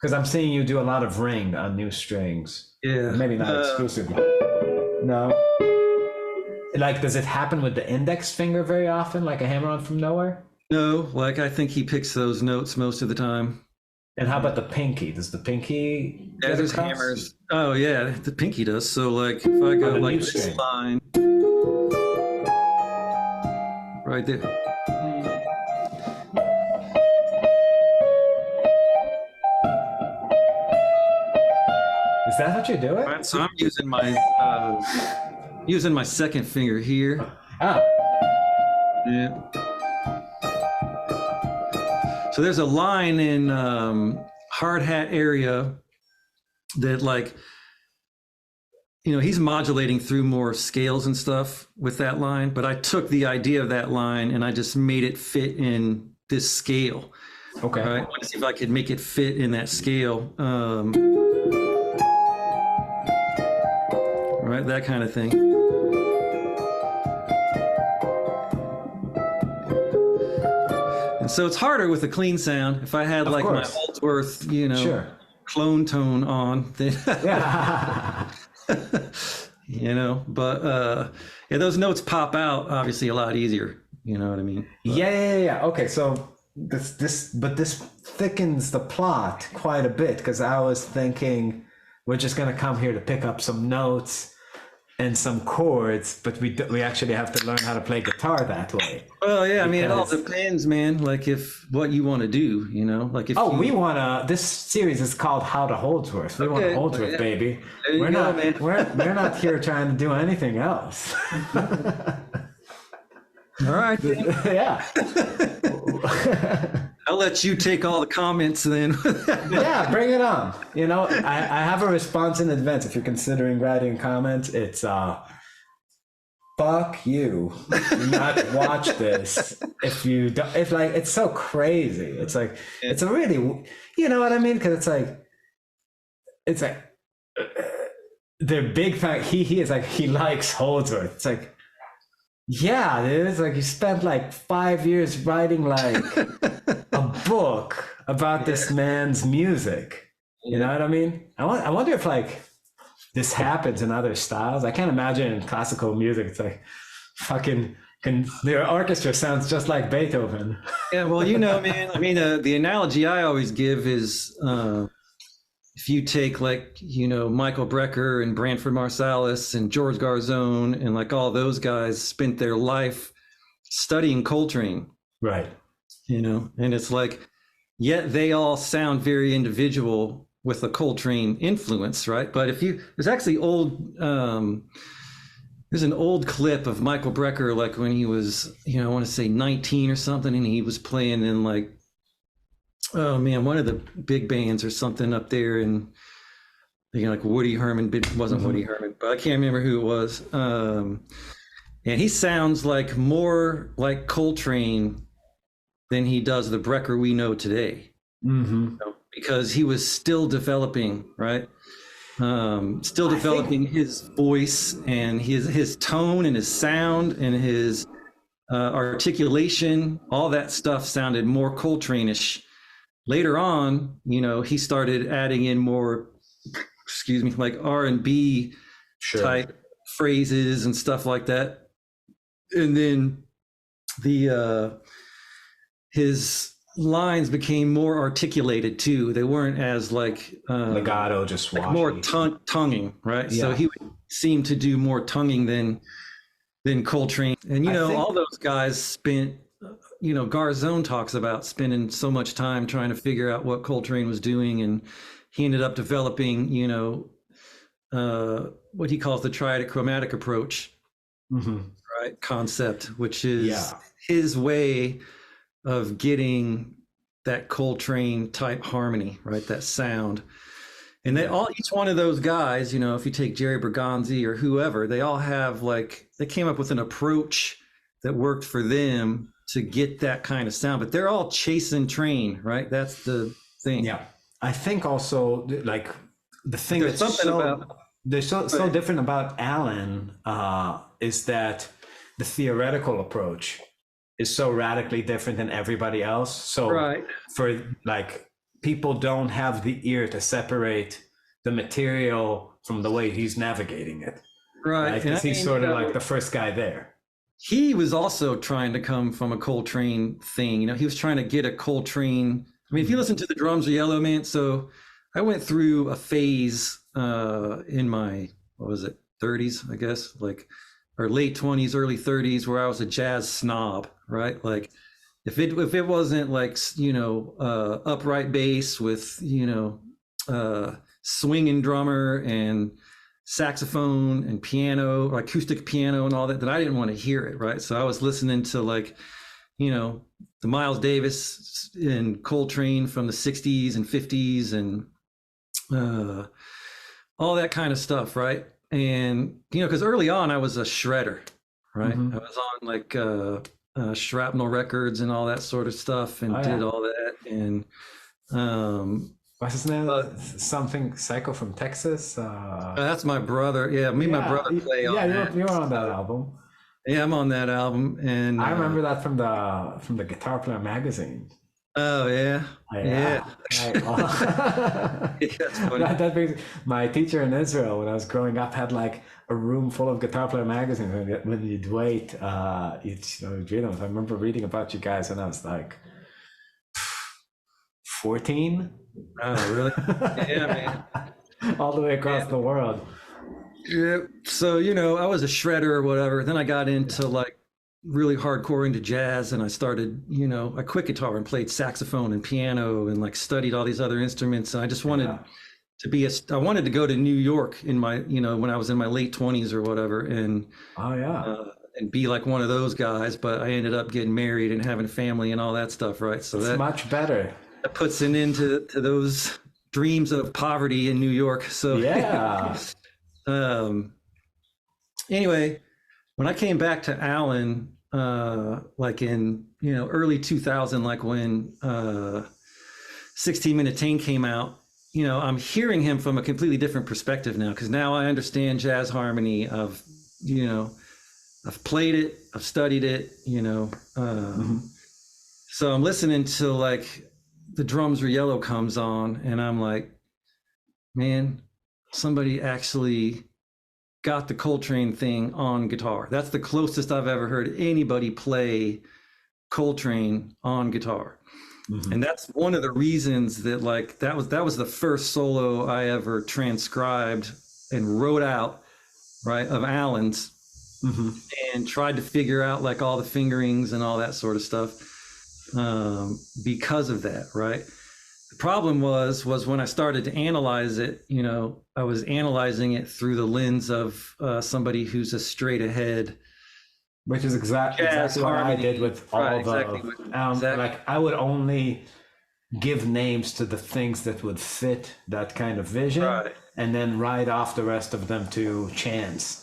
because I'm seeing you do a lot of ring on new strings. Yeah. Maybe not exclusively. No. Like, does it happen with the index finger very often, like a hammer-on from nowhere? No, I think he picks those notes most of the time. And how about the pinky? Does the pinky? Yeah, there's hammers. Oh yeah, the pinky does. So if I go like this line, right there. Is that what you're doing? Right, so I'm using my second finger here. Yeah. So there's a line in hard hat area that he's modulating through more scales and stuff with that line, but I took the idea of that line and I just made it fit in this scale. Okay. Right? I want to see if I could make it fit in that scale. Right, that kind of thing. And so it's harder with a clean sound. If I had my Holdsworth, sure, clone tone on, then yeah. But those notes pop out obviously a lot easier. You know what I mean? But, yeah. Okay, so this thickens the plot quite a bit, because I was thinking we're just gonna come here to pick up some notes and some chords, but we actually have to learn how to play guitar that way. Well, yeah, I mean, it all depends, man. If what you want to do, if this series is called How to Holdsworth. We want Holdsworth, baby. We're not here trying to do anything else. All right. Yeah. I'll let you take all the comments then. Yeah, bring it on. You know, I have a response in advance. If you're considering writing comments, it's fuck you. Do not watch this. If you don't, it's like, it's so crazy. It's like, it's a really, you know what I mean? Because it's like the big thing. He is like, he likes Holdsworth. It's like, yeah, dude. It's like you spent like 5 years writing like a book about this man's music. You know what I mean? I wonder if like this happens in other styles. I can't imagine in classical music. It's like fucking their orchestra sounds just like Beethoven. Yeah, well, you know, man. I mean, the analogy I always give is if you take like, you know, Michael Brecker and Branford Marsalis and George Garzone and like all those guys spent their life studying Coltrane. Right. You know, and it's like, yet they all sound very individual with a Coltrane influence, right? But if you, there's actually there's an old clip of Michael Brecker, like when he was, you know, I want to say 19 or something, and he was playing in like, oh man, one of the big bands or something up there, and you know, like Woody Herman, it wasn't Woody Herman, but I can't remember who it was. And he sounds like more like Coltrane than he does the Brecker we know today, because he was still developing, right? Still developing his voice and his tone and his sound and his articulation. All that stuff sounded more Coltrane-ish. Later on, you know, he started adding in more, like R&B type phrases and stuff like that. And then his lines became more articulated too. They weren't as like legato, just like more tonguing, right? Yeah. So he would seem to do more tonguing than Coltrane. And you know, all those guys spent, you know, Garzone talks about spending so much time trying to figure out what Coltrane was doing, and he ended up developing, you know, what he calls the triadic chromatic approach, right? Concept, which is his way of getting that Coltrane type harmony, right? That sound. And they all, each one of those guys, you know, if you take Jerry Bergonzi or whoever, they all have like, they came up with an approach that worked for them to get that kind of sound, but they're all chasing train, right? That's the thing. Yeah. I think also like the thing there's that's so different about Alan is that the theoretical approach is so radically different than everybody else. So for like, people don't have the ear to separate the material from the way he's navigating it. Right. Because he's sort of like the first guy there. He was also trying to come from a Coltrane thing. You know, he was trying to get a Coltrane. I mean, if you listen to The Drums Are Yellow, man, so I went through a phase in my, 30s, I guess, like, or late 20s, early 30s, where I was a jazz snob, right? Like, if it wasn't like, you know, upright bass with, you know, swinging drummer and saxophone and piano, or acoustic piano and all that, then I didn't want to hear it, right? So I was listening to like, you know, the Miles Davis and Coltrane from the 60s and 50s and all that kind of stuff, right? And, you know, because early on I was a shredder, right? I was on like Shrapnel Records and all that sort of stuff, and did all that. And what's his name? Something Psycho from Texas. That's my brother. Yeah, me and my brother play on that. You're on that album. Yeah, I'm on that album, and I remember that from the Guitar Player magazine. Oh yeah. That's funny. That brings, my teacher in Israel when I was growing up had like a room full of Guitar Player magazines. When you'd wait, you'd read them. I remember reading about you guys when I was like 14. Oh really? Yeah, man. All the way across the world. Yeah. So, you know, I was a shredder or whatever. Then I got into like really hardcore into jazz, and I started, you know, I quit guitar and played saxophone and piano and like studied all these other instruments. And I just wanted to be I wanted to go to New York in my, you know, when I was in my late 20s or whatever. And and be like one of those guys, but I ended up getting married and having a family and all that stuff, right? So It's much better. that puts an end to those dreams of poverty in New York. So Yeah. Anyway, when I came back to Allen, like in early 2000, like when 16 Minute Tane came out, I'm hearing him from a completely different perspective now, because now I understand jazz harmony. I've played it, I've studied it, so I'm listening to like The Drums Were Yellow comes on, and I'm like, man, somebody actually got the Coltrane thing on guitar. That's the closest I've ever heard anybody play Coltrane on guitar. And that's one of the reasons that like that was the first solo I ever transcribed and wrote out, right, of Allen's, and tried to figure out like all the fingerings and all that sort of stuff, because of that, right? The problem was when I started to analyze it, I was analyzing it through the lens of somebody who's a straight ahead. Which is exactly what I did with all like I would only give names to the things that would fit that kind of vision, and then write off the rest of them to chance.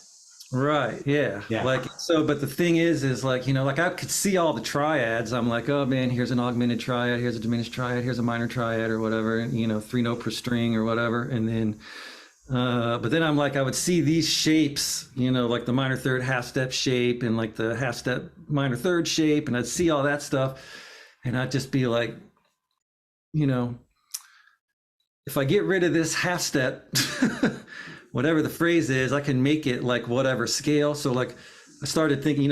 Right. Yeah. Like, so, but the thing is like, like I could see all the triads. I'm like, oh man, here's an augmented triad, here's a diminished triad, here's a minor triad or whatever, 3 note per string or whatever. And then, but then I'm like, I would see these shapes, like the minor third half step shape and like the half step minor third shape. And I'd see all that stuff. And I'd just be like, if I get rid of this half step, whatever the phrase is, I can make it like whatever scale. So like I started thinking,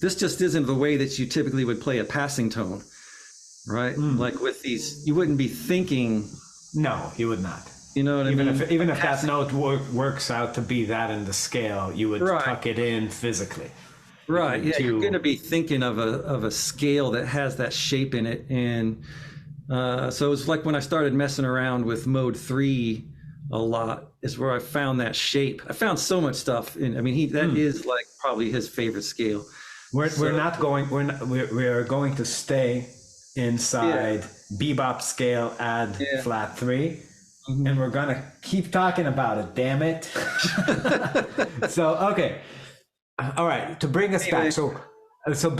this just isn't the way that you typically would play a passing tone, right? Like with these, you wouldn't be thinking. No, you would not. You know what I mean? Even if that note works out to be that in the scale, you would tuck it in physically. Right. Yeah. You're going to be thinking of a scale that has that shape in it. And so it's like when I started messing around with mode 3 a lot is where I found that shape. I found so much stuff that is like probably his favorite scale. We are going to stay inside bebop scale, add flat 3. And we're gonna keep talking about it, damn it. So okay, all right, to bring us back, so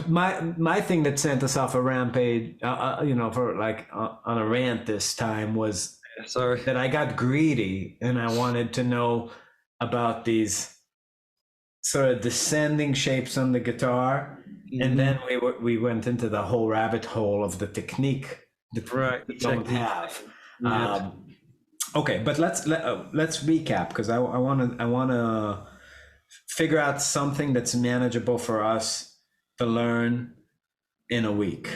my thing that sent us off a rampage, for like on a rant this time was that I got greedy and I wanted to know about these sort of descending shapes on the guitar, and then we went into the whole rabbit hole of the technique that we don't have. Okay, but let's recap, because I want to figure out something that's manageable for us to learn in a week,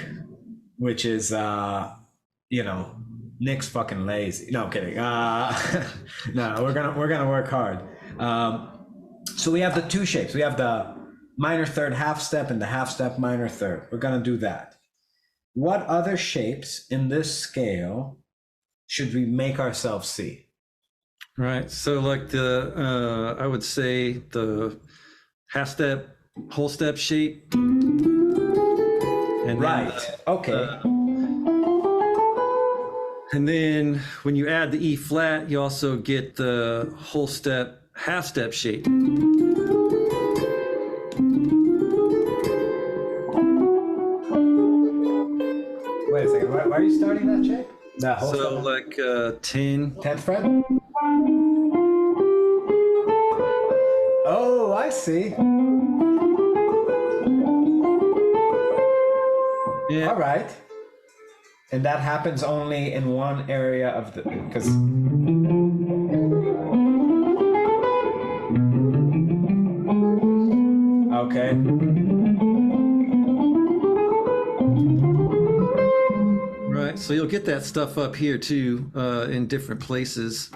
which is Nick's fucking lazy. No, I'm kidding. No, we're gonna work hard. So we have the 2 shapes. We have the minor third half step and the half step minor third. We're gonna do that. What other shapes in this scale should we make ourselves see? Right. So like I would say the half step, whole step shape. And okay. And then when you add the E flat, you also get the whole step, half step shape. Wait a second. Why are you starting that shape? So like 10th fret. Oh, I see. Yeah. All right. And that happens only in one area of the, because okay. Right, so you'll get that stuff up here too, in different places,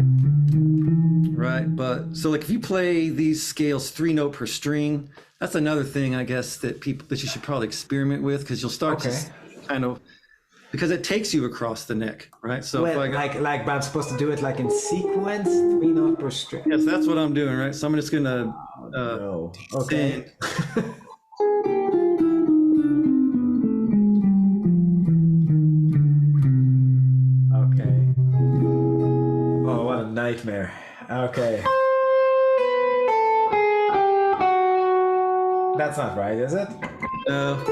right? But so like if you play these scales 3 note per string, that's another thing I guess that you should probably experiment with, because you'll start to kind of, because it takes you across the neck, right? So like I'm supposed to do it like in sequence, 3 note per string. Yes, that's what I'm doing, right? So I'm just gonna okay. nightmare. Okay. That's not right, is it? No.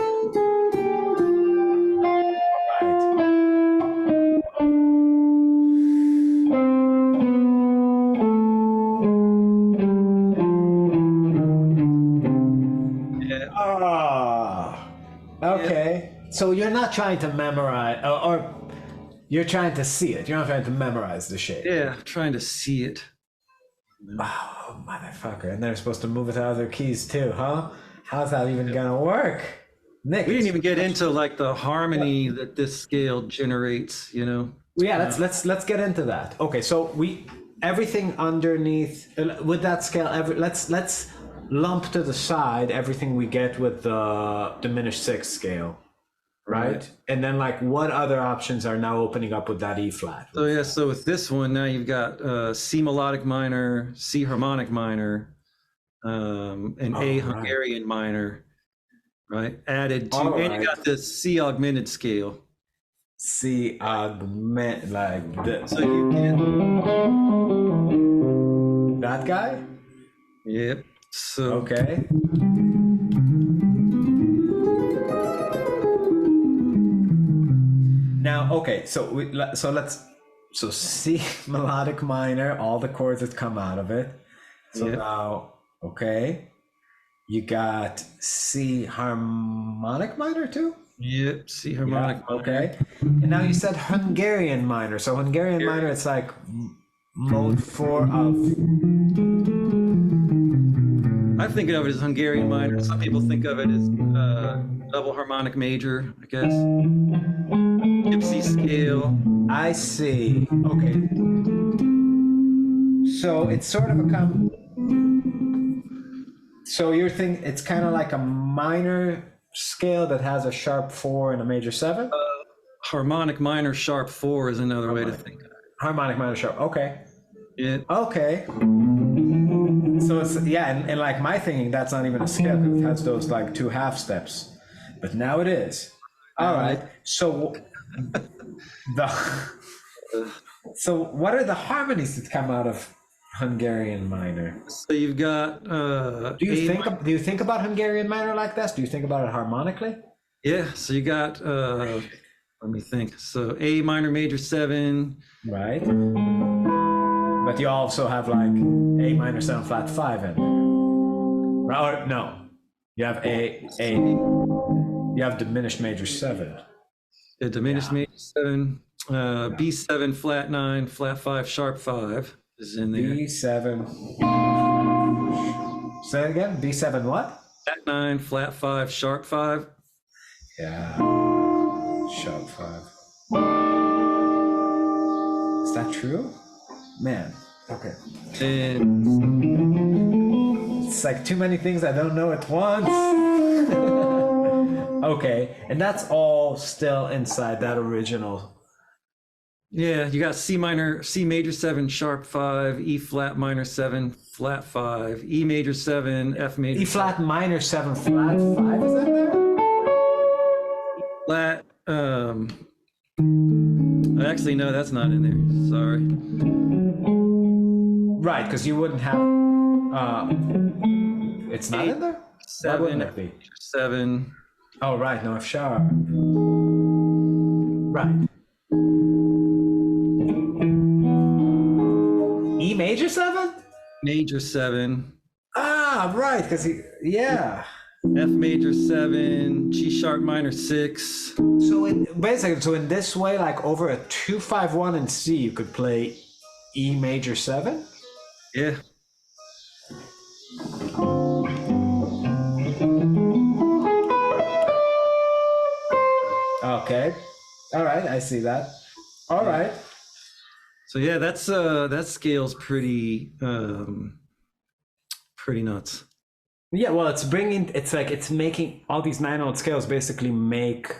Okay. So you're not trying to memorize, or you're trying to see it. You're not trying to memorize the shape. Yeah, I'm trying to see it. Oh, motherfucker. And they're supposed to move it to other keys too, huh? How's that even gonna work? Nick. We didn't even get into like the harmony that this scale generates, you know? Yeah, let's get into that. Okay, so everything underneath with that scale, let's lump to the side everything we get with the diminished sixth scale, right? And then like what other options are now opening up with that E flat? So yeah, so with this one now you've got C melodic minor, C harmonic minor, and A Hungarian minor, right? Added to, and you got the C augmented scale. C augment like this. So you get that guy? Yep. So okay. Now, okay, so C melodic minor, all the chords that come out of it. So now, okay, you got C harmonic minor too? Yep, C harmonic minor. Okay. And now you said Hungarian minor. So Hungarian minor, it's like mode 4 of... I think of it as Hungarian minor. Some people think of it as double harmonic major, I guess. Gypsy scale. I see. Okay. So it's sort of a so you're thinking it's kind of like a minor scale that has a sharp 4 and a major 7? Harmonic minor sharp 4 is another way to think of it. Harmonic minor sharp. Okay. Yeah. Okay. So it's, yeah, and like my thinking, that's not even a scale because it has those like 2 half steps, but now it is. All right. So so what are the harmonies that come out of Hungarian minor? So you've got. Do you think about Hungarian minor like this? Do you think about it harmonically? Yeah. So you got. Let me think. So A minor major 7. Right. But you also have like A minor 7 flat 5 in there. Or no, you have you have diminished major 7. The diminished major 7, B7 flat 9, flat 5, sharp 5 is in there. B7. Say it again. B7 what? Flat 9, flat 5, sharp 5. Yeah. Sharp 5. Is that true? Man, okay. And it's like too many things I don't know at once. Okay, and that's all still inside that original. Yeah, you got C major 7, sharp 5, E flat minor 7, flat 5, E major 7, F major. E flat minor 7, flat 5. Is that there? Flat. Actually, no, that's not in there. Sorry. Right, because you wouldn't have. It's not in there. 7, F major 7. Oh, right. No, F sharp. Right. E major 7? Major 7. Ah, right. Because yeah. F major 7, G sharp minor 6. So basically, in this way, like over a 2-5-1 in C, you could play E major 7. Yeah. Okay. All right. I see that. All right. So yeah, that's that scale's pretty nuts. Yeah, well, it's making all these 9-note scales basically make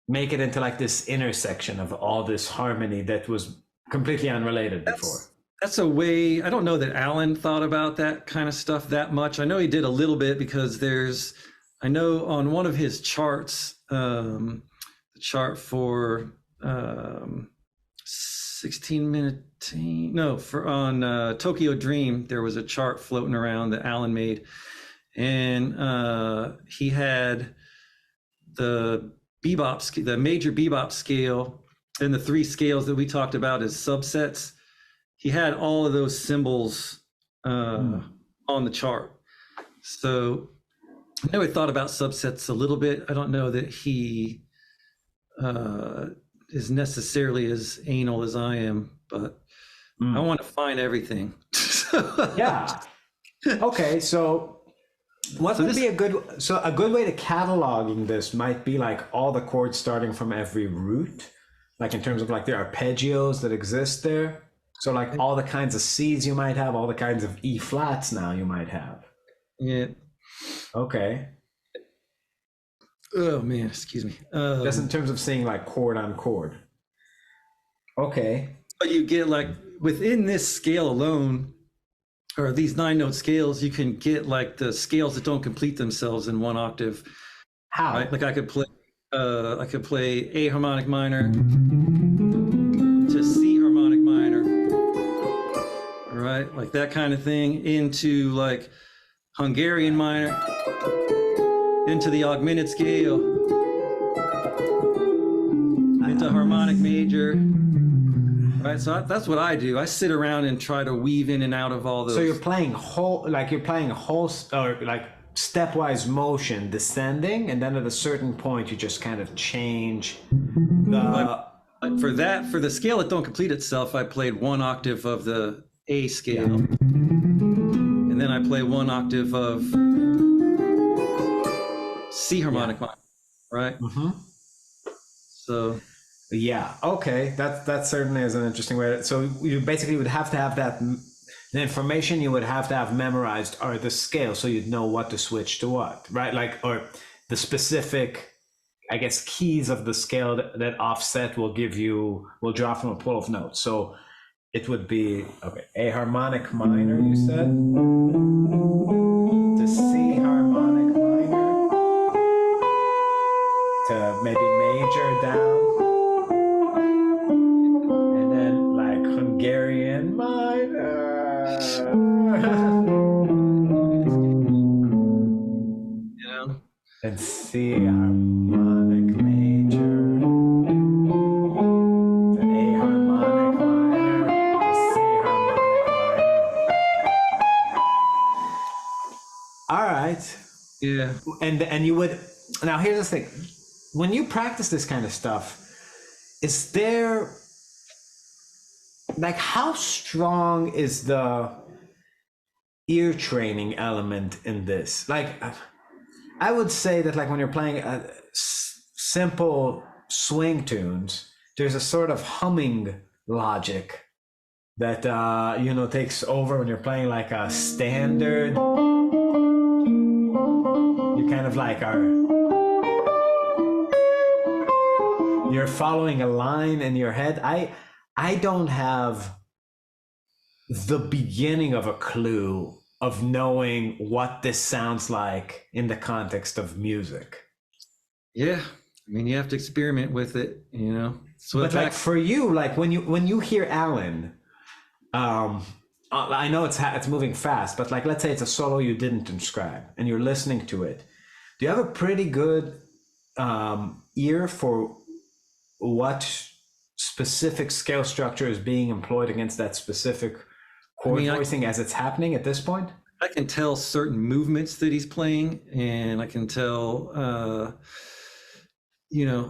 it into like this intersection of all this harmony that was completely unrelated before. That's a way, I don't know that Alan thought about that kind of stuff that much. I know he did a little bit because I know on one of his charts, the chart for 16-minute no for on Tokyo Dream there was a chart floating around that Alan made, and he had the major bebop scale and the 3 scales that we talked about as subsets. He had all of those symbols on the chart. So I know he thought about subsets a little bit. I don't know that he is necessarily as anal as I am, but I want to find everything. Yeah. Okay, so what would be a good way to cataloging this might be like all the chords starting from every root, like in terms of like the arpeggios that exist there. So like all the kinds of C's you might have, all the kinds of E flats now you might have. Yeah. Okay. Oh man, excuse me. Just in terms of seeing like chord on chord. Okay. But you get like within this scale alone, or these 9-note scales, you can get like the scales that don't complete themselves in 1 octave. How? Right? Like I could play A harmonic minor to C harmonic minor, right? Like that kind of thing, into like Hungarian minor, into the augmented scale, into harmonic major, right? So that's what I do. I sit around and try to weave in and out of all those. So you're playing whole or like stepwise motion descending, and then at a certain point you just kind of change the. For the scale that don't complete itself, I played 1 octave of the A scale, and then I play 1 octave of C harmonic minor, right? So yeah, okay, that certainly is an interesting way. So you basically would have to have that, the information you would have to have memorized are the scale, so you'd know what to switch to what, right? Like, or the specific, I guess, keys of the scale that offset will draw from a pool of notes. So it would be, okay, A harmonic minor, you said, to C harmonic minor, to maybe major down, and then like Hungarian minor. yeah, And C harmonic major, to A harmonic minor, to C harmonic minor. All right. yeah. And you would, now here's the thing, when you practice this kind of stuff, is there, like, how strong is the ear training element in this? Like, I would say that like when you're playing simple swing tunes, there's a sort of humming logic that takes over when you're playing like a standard. You kind of like you're following a line in your head. I don't have the beginning of a clue of knowing what this sounds like in the context of music. Yeah, I mean, you have to experiment with it, you know. So but like for you, like when you hear Alan, I know it's moving fast, but like let's say it's a solo you didn't transcribe and you're listening to it. Do you have a pretty good ear for what specific scale structure is being employed against that specific chord voicing as it's happening at this point? I can tell certain movements that he's playing, and I can tell, I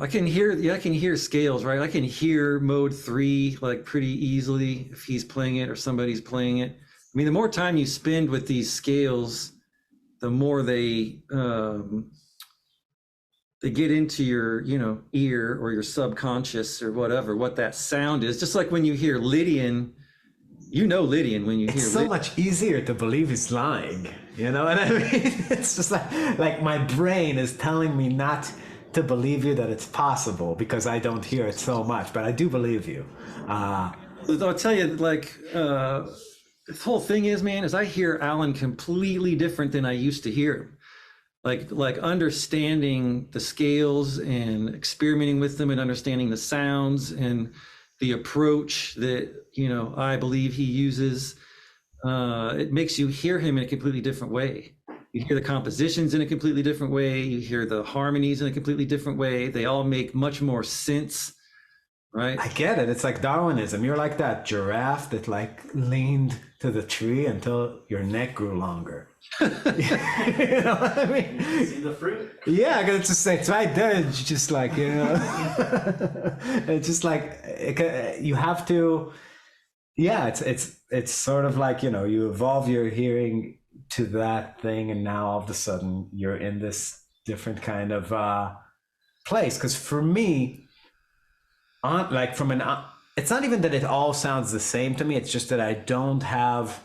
can hear scales, right? I can hear mode 3 like pretty easily if he's playing it or somebody's playing it. I mean, the more time you spend with these scales, the more they get into your, ear or your subconscious or whatever, what that sound is. Just like when you hear Lydian, Lydian when you hear It's so much easier to believe he's lying. You know what I mean? It's just like my brain is telling me not to believe you, that it's possible because I don't hear it so much, but I do believe you. I'll tell you, like, the whole thing is, man, is I hear Alan completely different than I used to hear him. Like understanding the scales and experimenting with them and understanding the sounds and the approach that, you know, I believe he uses, it makes you hear him in a completely different way. You hear the compositions in a completely different way. You hear the harmonies in a completely different way. They all make much more sense, right? I get it. It's like Darwinism. You're like that giraffe that like leaned to the tree until your neck grew longer. You know what I mean? See the fruit? Yeah, because it's right there. It's just like, you know, it's just like you have to. Yeah, it's sort of like, you know, you evolve your hearing to that thing, and now all of a sudden you're in this different kind of place. Because for me, like from an, it's not even that it all sounds the same to me. It's just that I don't have.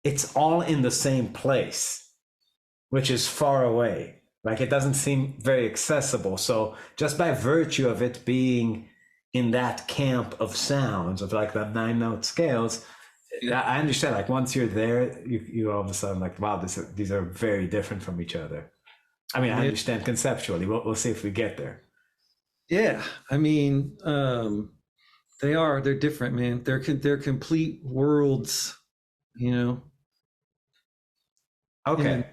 It's all in the same place, which is far away. Like it doesn't seem very accessible. So just by virtue of it being in that camp of sounds of like the 9-note scales, I understand. Like once you're there, you all of a sudden like, wow, these are very different from each other. I mean, I understand conceptually. We'll see if we get there. Yeah, I mean, they're different, man. They're complete worlds, you know. Okay. And,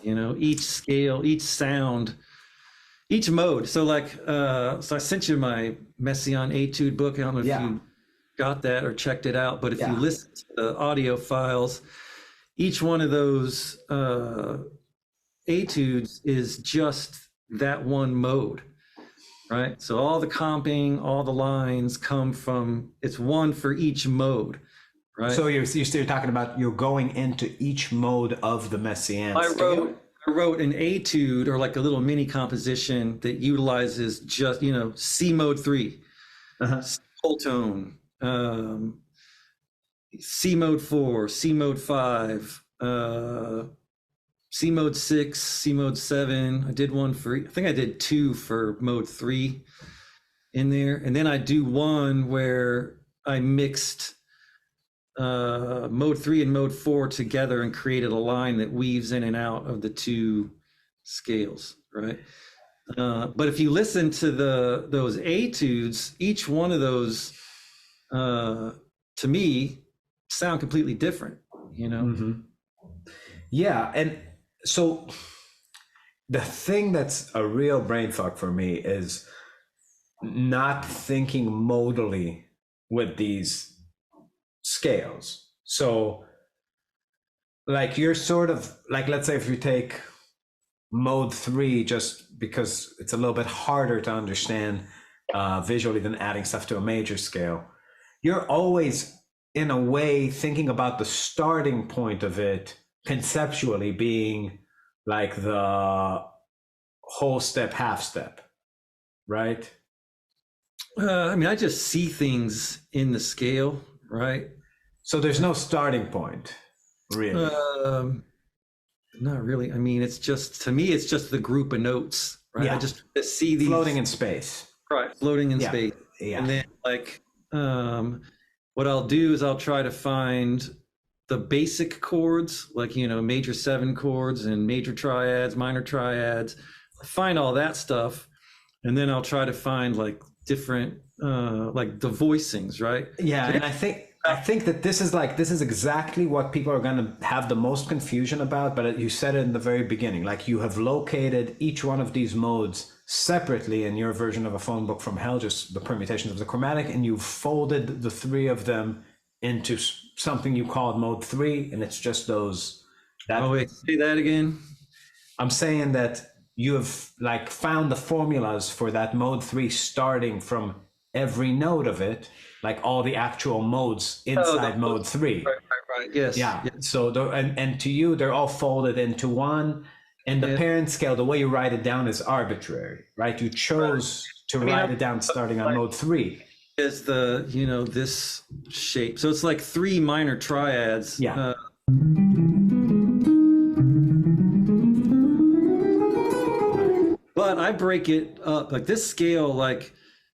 you know, each scale, each sound, each mode. So like, so I sent you my Messiaen etude book. I don't know if you got that or checked it out, but if you listen to the audio files, each one of those etudes is just that one mode, right? So all the comping, all the lines come from, it's one for each mode, right? So you're still talking about you're going into each mode of the Messiaen scale? I wrote an etude, or like a little mini composition that utilizes just, you know, C mode 3, whole tone, C mode 4, C mode 5, C mode 6, C mode 7. I did one for, I think I did 2 for mode 3 in there. And then I do one where I mixed mode 3 and mode 4 together and created a line that weaves in and out of the two scales, right? But if you listen to those etudes, each one of those, to me, sound completely different, you know? Mm-hmm. Yeah, and so the thing that's a real brain fuck for me is not thinking modally with these scales. So like you're sort of like, let's say if you take mode 3, just because it's a little bit harder to understand visually than adding stuff to a major scale, you're always in a way thinking about the starting point of it conceptually being like the whole step, half step, right? I mean, I just see things in the scale, right? So there's no starting point, really. Not really. I mean, it's just, to me, it's just the group of notes, right? Yeah. I just see these floating in space. Right, floating in space. Yeah. And then like, what I'll do is I'll try to find the basic chords, like, you know, major 7 chords and major triads, minor triads, find all that stuff. And then I'll try to find like different, like the voicings, right? Yeah. And I think that this is exactly what people are going to have the most confusion about. But you said it in the very beginning, like you have located each one of these modes separately in your version of a phone book from hell, just the permutations of the chromatic, and you've folded the 3 of them into something you called mode 3, and it's just those. Oh wait, say that again. I'm saying that you have like found the formulas for that mode 3 starting from every note of it, like all the actual modes inside mode 3. Right. Yes. Yeah. So and to you, they're all folded into one. And the parent scale, the way you write it down is arbitrary, right? You chose to write it down starting on mode 3. Is the, you know, this shape. So it's like 3 minor triads. Yeah. But I break it up. Like this scale, like,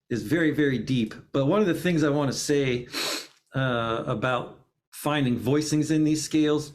is very, very deep. But one of the things I want to say about finding voicings in these scales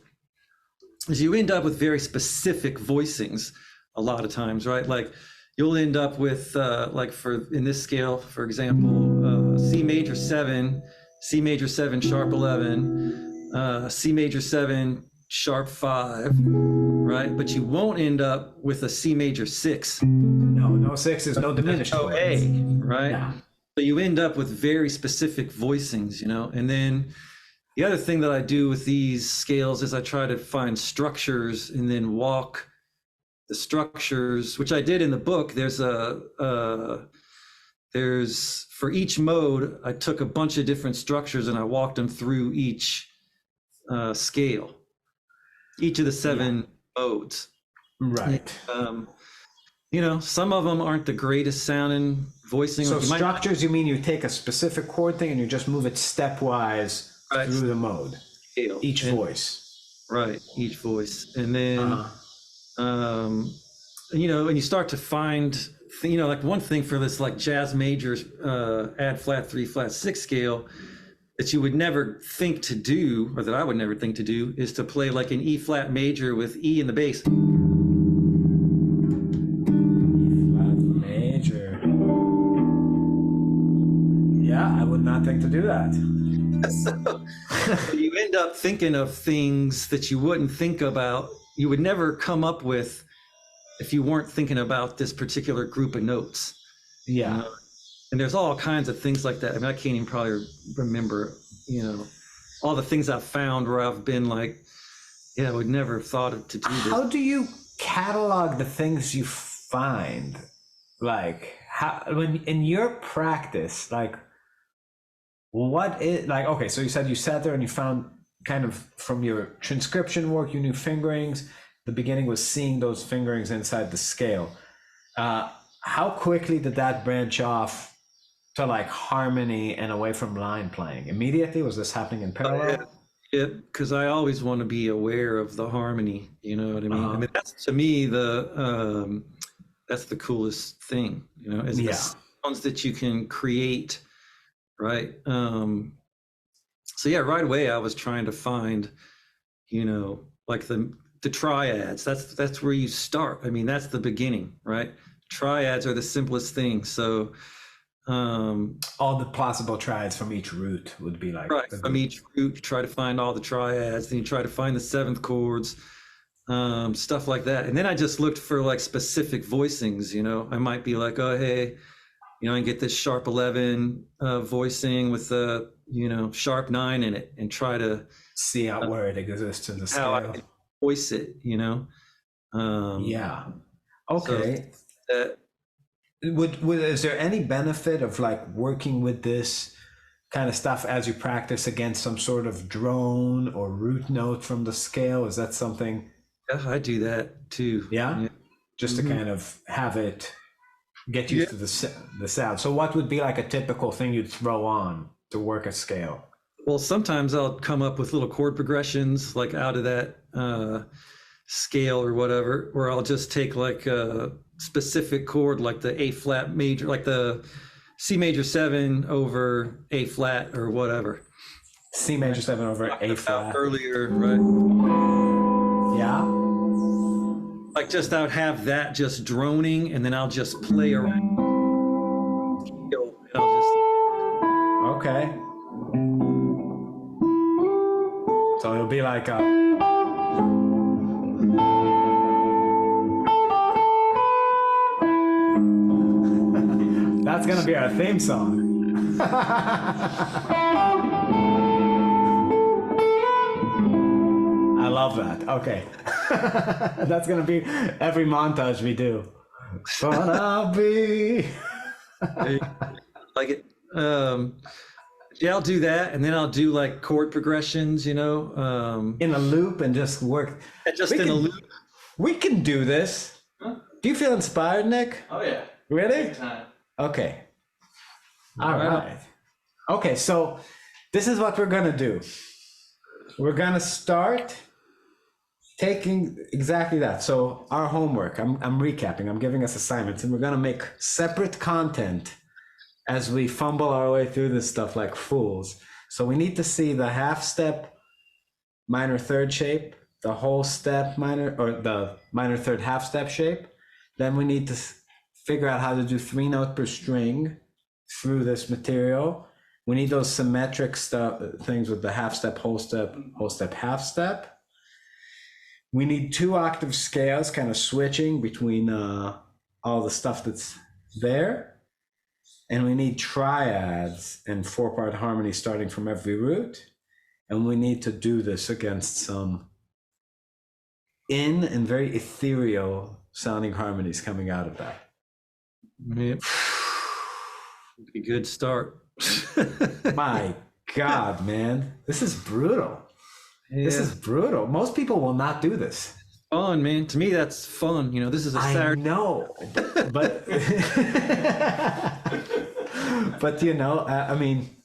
is you end up with very specific voicings a lot of times, right? Like you'll end up with, like in this scale, for example, C major 7, C major 7 sharp 11, C major 7 sharp 5, right? But you won't end up with a C major 6. No sixes, no diminished No chords. A, right? Yeah. So you end up with very specific voicings, you know. And then the other thing that I do with these scales is I try to find structures and then walk the structures, which I did in the book. There's for each mode, I took a bunch of different structures and I walked them through each scale, each of the 7 modes. Right. You know, some of them aren't the greatest sounding voicing. So Like structures, you mean you take a specific chord thing and you just move it stepwise through the mode, scale. each voice. Right, each voice. And then, you know, and you start to find, you know, like one thing for this like jazz major add flat 3 flat 6 scale that you would never think to do, or that I would never think to do, is to play like an E flat major with E in the bass. Yeah, I would not think to do that. So you end up thinking of things that you wouldn't think about, you would never come up with if you weren't thinking about this particular group of notes. Yeah. And there's all kinds of things like that. I mean, I can't even probably remember, you know, all the things I've found where I've been like, yeah, I would never have thought of to do this. How do you catalog the things you find? Like, how, when in your practice, like, what is, like, okay, so you said you sat there and you found kind of from your transcription work, you knew fingerings. The beginning was seeing those fingerings inside the scale. How quickly did that branch off to like harmony and away from line playing? Immediately? Was this happening in parallel? Yeah, because I always want to be aware of the harmony. You know what I mean? I mean, that's to me that's the coolest thing. You know, is the sounds that you can create, right? So yeah, right away I was trying to find, you know, like the triads. That's where you start. I mean, that's the beginning, right? Triads are the simplest thing. So all the possible triads from each root would be like right from each root. You try to find all the triads, then you try to find the 7th chords, stuff like that. And then I just looked for like specific voicings. You know, I might be like, oh hey, you know, I get this sharp 11 voicing with the, you know, sharp 9 in it, and try to see out where it exists in the scale. How I can voice it, you know. Yeah. Okay. So is there any benefit of like working with this kind of stuff as you practice against some sort of drone or root note from the scale? Is that something? Yeah, I do that too. Yeah. Just to kind of have it get used to the sound. So what would be like a typical thing you'd throw on to work a scale? Well, sometimes I'll come up with little chord progressions like out of that scale or whatever, where I'll just take like a specific chord, like the A flat major, like the C major 7 over A flat or whatever. C major 7 over A flat. Earlier, right? Yeah. Like just I would have that just droning, and then I'll just play around. Okay. So it'll be like a. That's gonna be our theme song. I love that. Okay. That's gonna be every montage we do. But I'll be. Like it. Yeah, I'll do that, and then I'll do like chord progressions, you know, in a loop, and just work. Just in a loop. We can do this. Huh? Do you feel inspired, Nick? Oh yeah. Really? Okay. All right. Okay, so this is what we're gonna do. We're gonna start taking exactly that. So our homework, I'm recapping, I'm giving us assignments, and we're gonna make separate content as we fumble our way through this stuff like fools. So we need to see the half step minor third shape, the whole step minor, or the minor third half step shape. Then we need to figure out how to do 3 notes per string through this material. We need those symmetric things with the half step, whole step, half step. We need 2 octave scales kind of switching between all the stuff that's there. And we need triads and 4-part harmony starting from every root. And we need to do this against some and very ethereal sounding harmonies coming out of that. Yep. A good start. My God, man, this is brutal. Yeah. This is brutal. Most people will not do this. Fun, man. To me, that's fun. You know, this is a Saturday. I know, but but you know, I mean,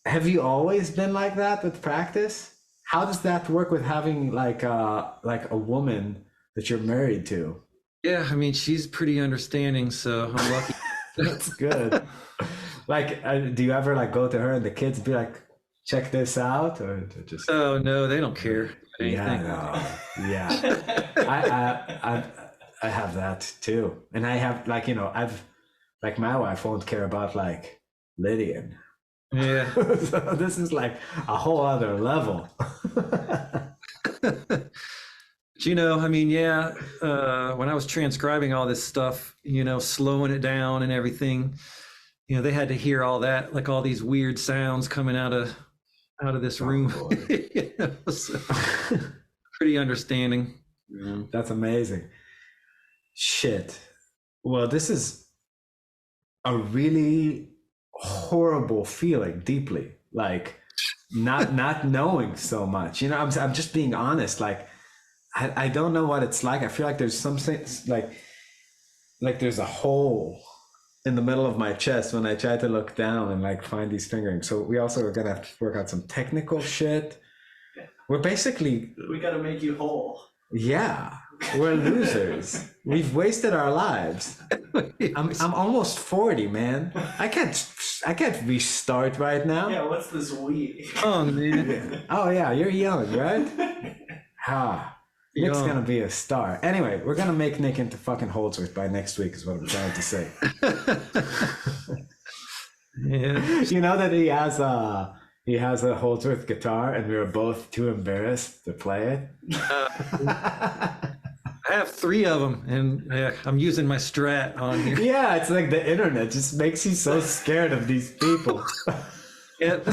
have you always been like that with practice? How does that work with having like a woman that you're married to? Yeah, I mean, she's pretty understanding, so I'm lucky. That's good. Like, do you ever like go to her and the kids be like, check this out, or just? Oh no, they don't care. Anything. Yeah, I have that too, and I have like, you know, I've like my wife won't care about like Lydian. Yeah. So this is like a whole other level. You know, I mean, yeah, when I was transcribing all this stuff, you know, slowing it down and everything, you know, they had to hear all that, like all these weird sounds coming out of this room. You know, so, pretty understanding. That's amazing. Shit. Well, this is a really horrible feeling, deeply, like not knowing so much. You know, I'm just being honest. Like, I don't know what it's like. I feel like there's something like there's a hole in the middle of my chest when I try to look down and like find these fingerings. So we also are gonna have to work out some technical shit. We gotta make you whole. Yeah, we're losers. We've wasted our lives. I'm almost 40, man. I can't restart right now. Yeah, what's this we? Oh man. Oh yeah, you're young, right? Nick's gonna be a star. Anyway, we're gonna make Nick into fucking Holdsworth by next week, is what I'm trying to say. Yeah. You know that he has a Holdsworth guitar, and we were both too embarrassed to play it. I have 3 of them, and I'm using my Strat on here. Yeah, it's like the internet just makes you so scared of these people. Yep.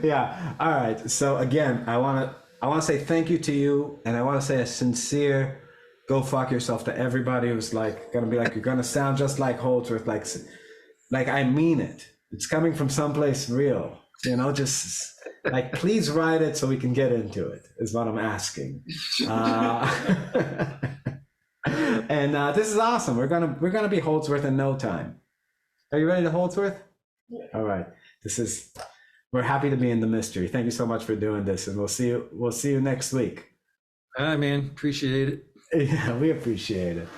Yeah. All right. So again, I want to say thank you to you, and I want to say a sincere go fuck yourself to everybody who's like gonna be like, you're gonna sound just like Holdsworth, like I mean it. It's coming from someplace real, you know. Just like, please write it so we can get into it, is what I'm asking. And this is awesome. We're gonna be Holdsworth in no time. Are you ready to Holdsworth? Yeah. All right. We're happy to be in the mystery. Thank you so much for doing this, and we'll see you next week. All right, man. Appreciate it. Yeah, we appreciate it.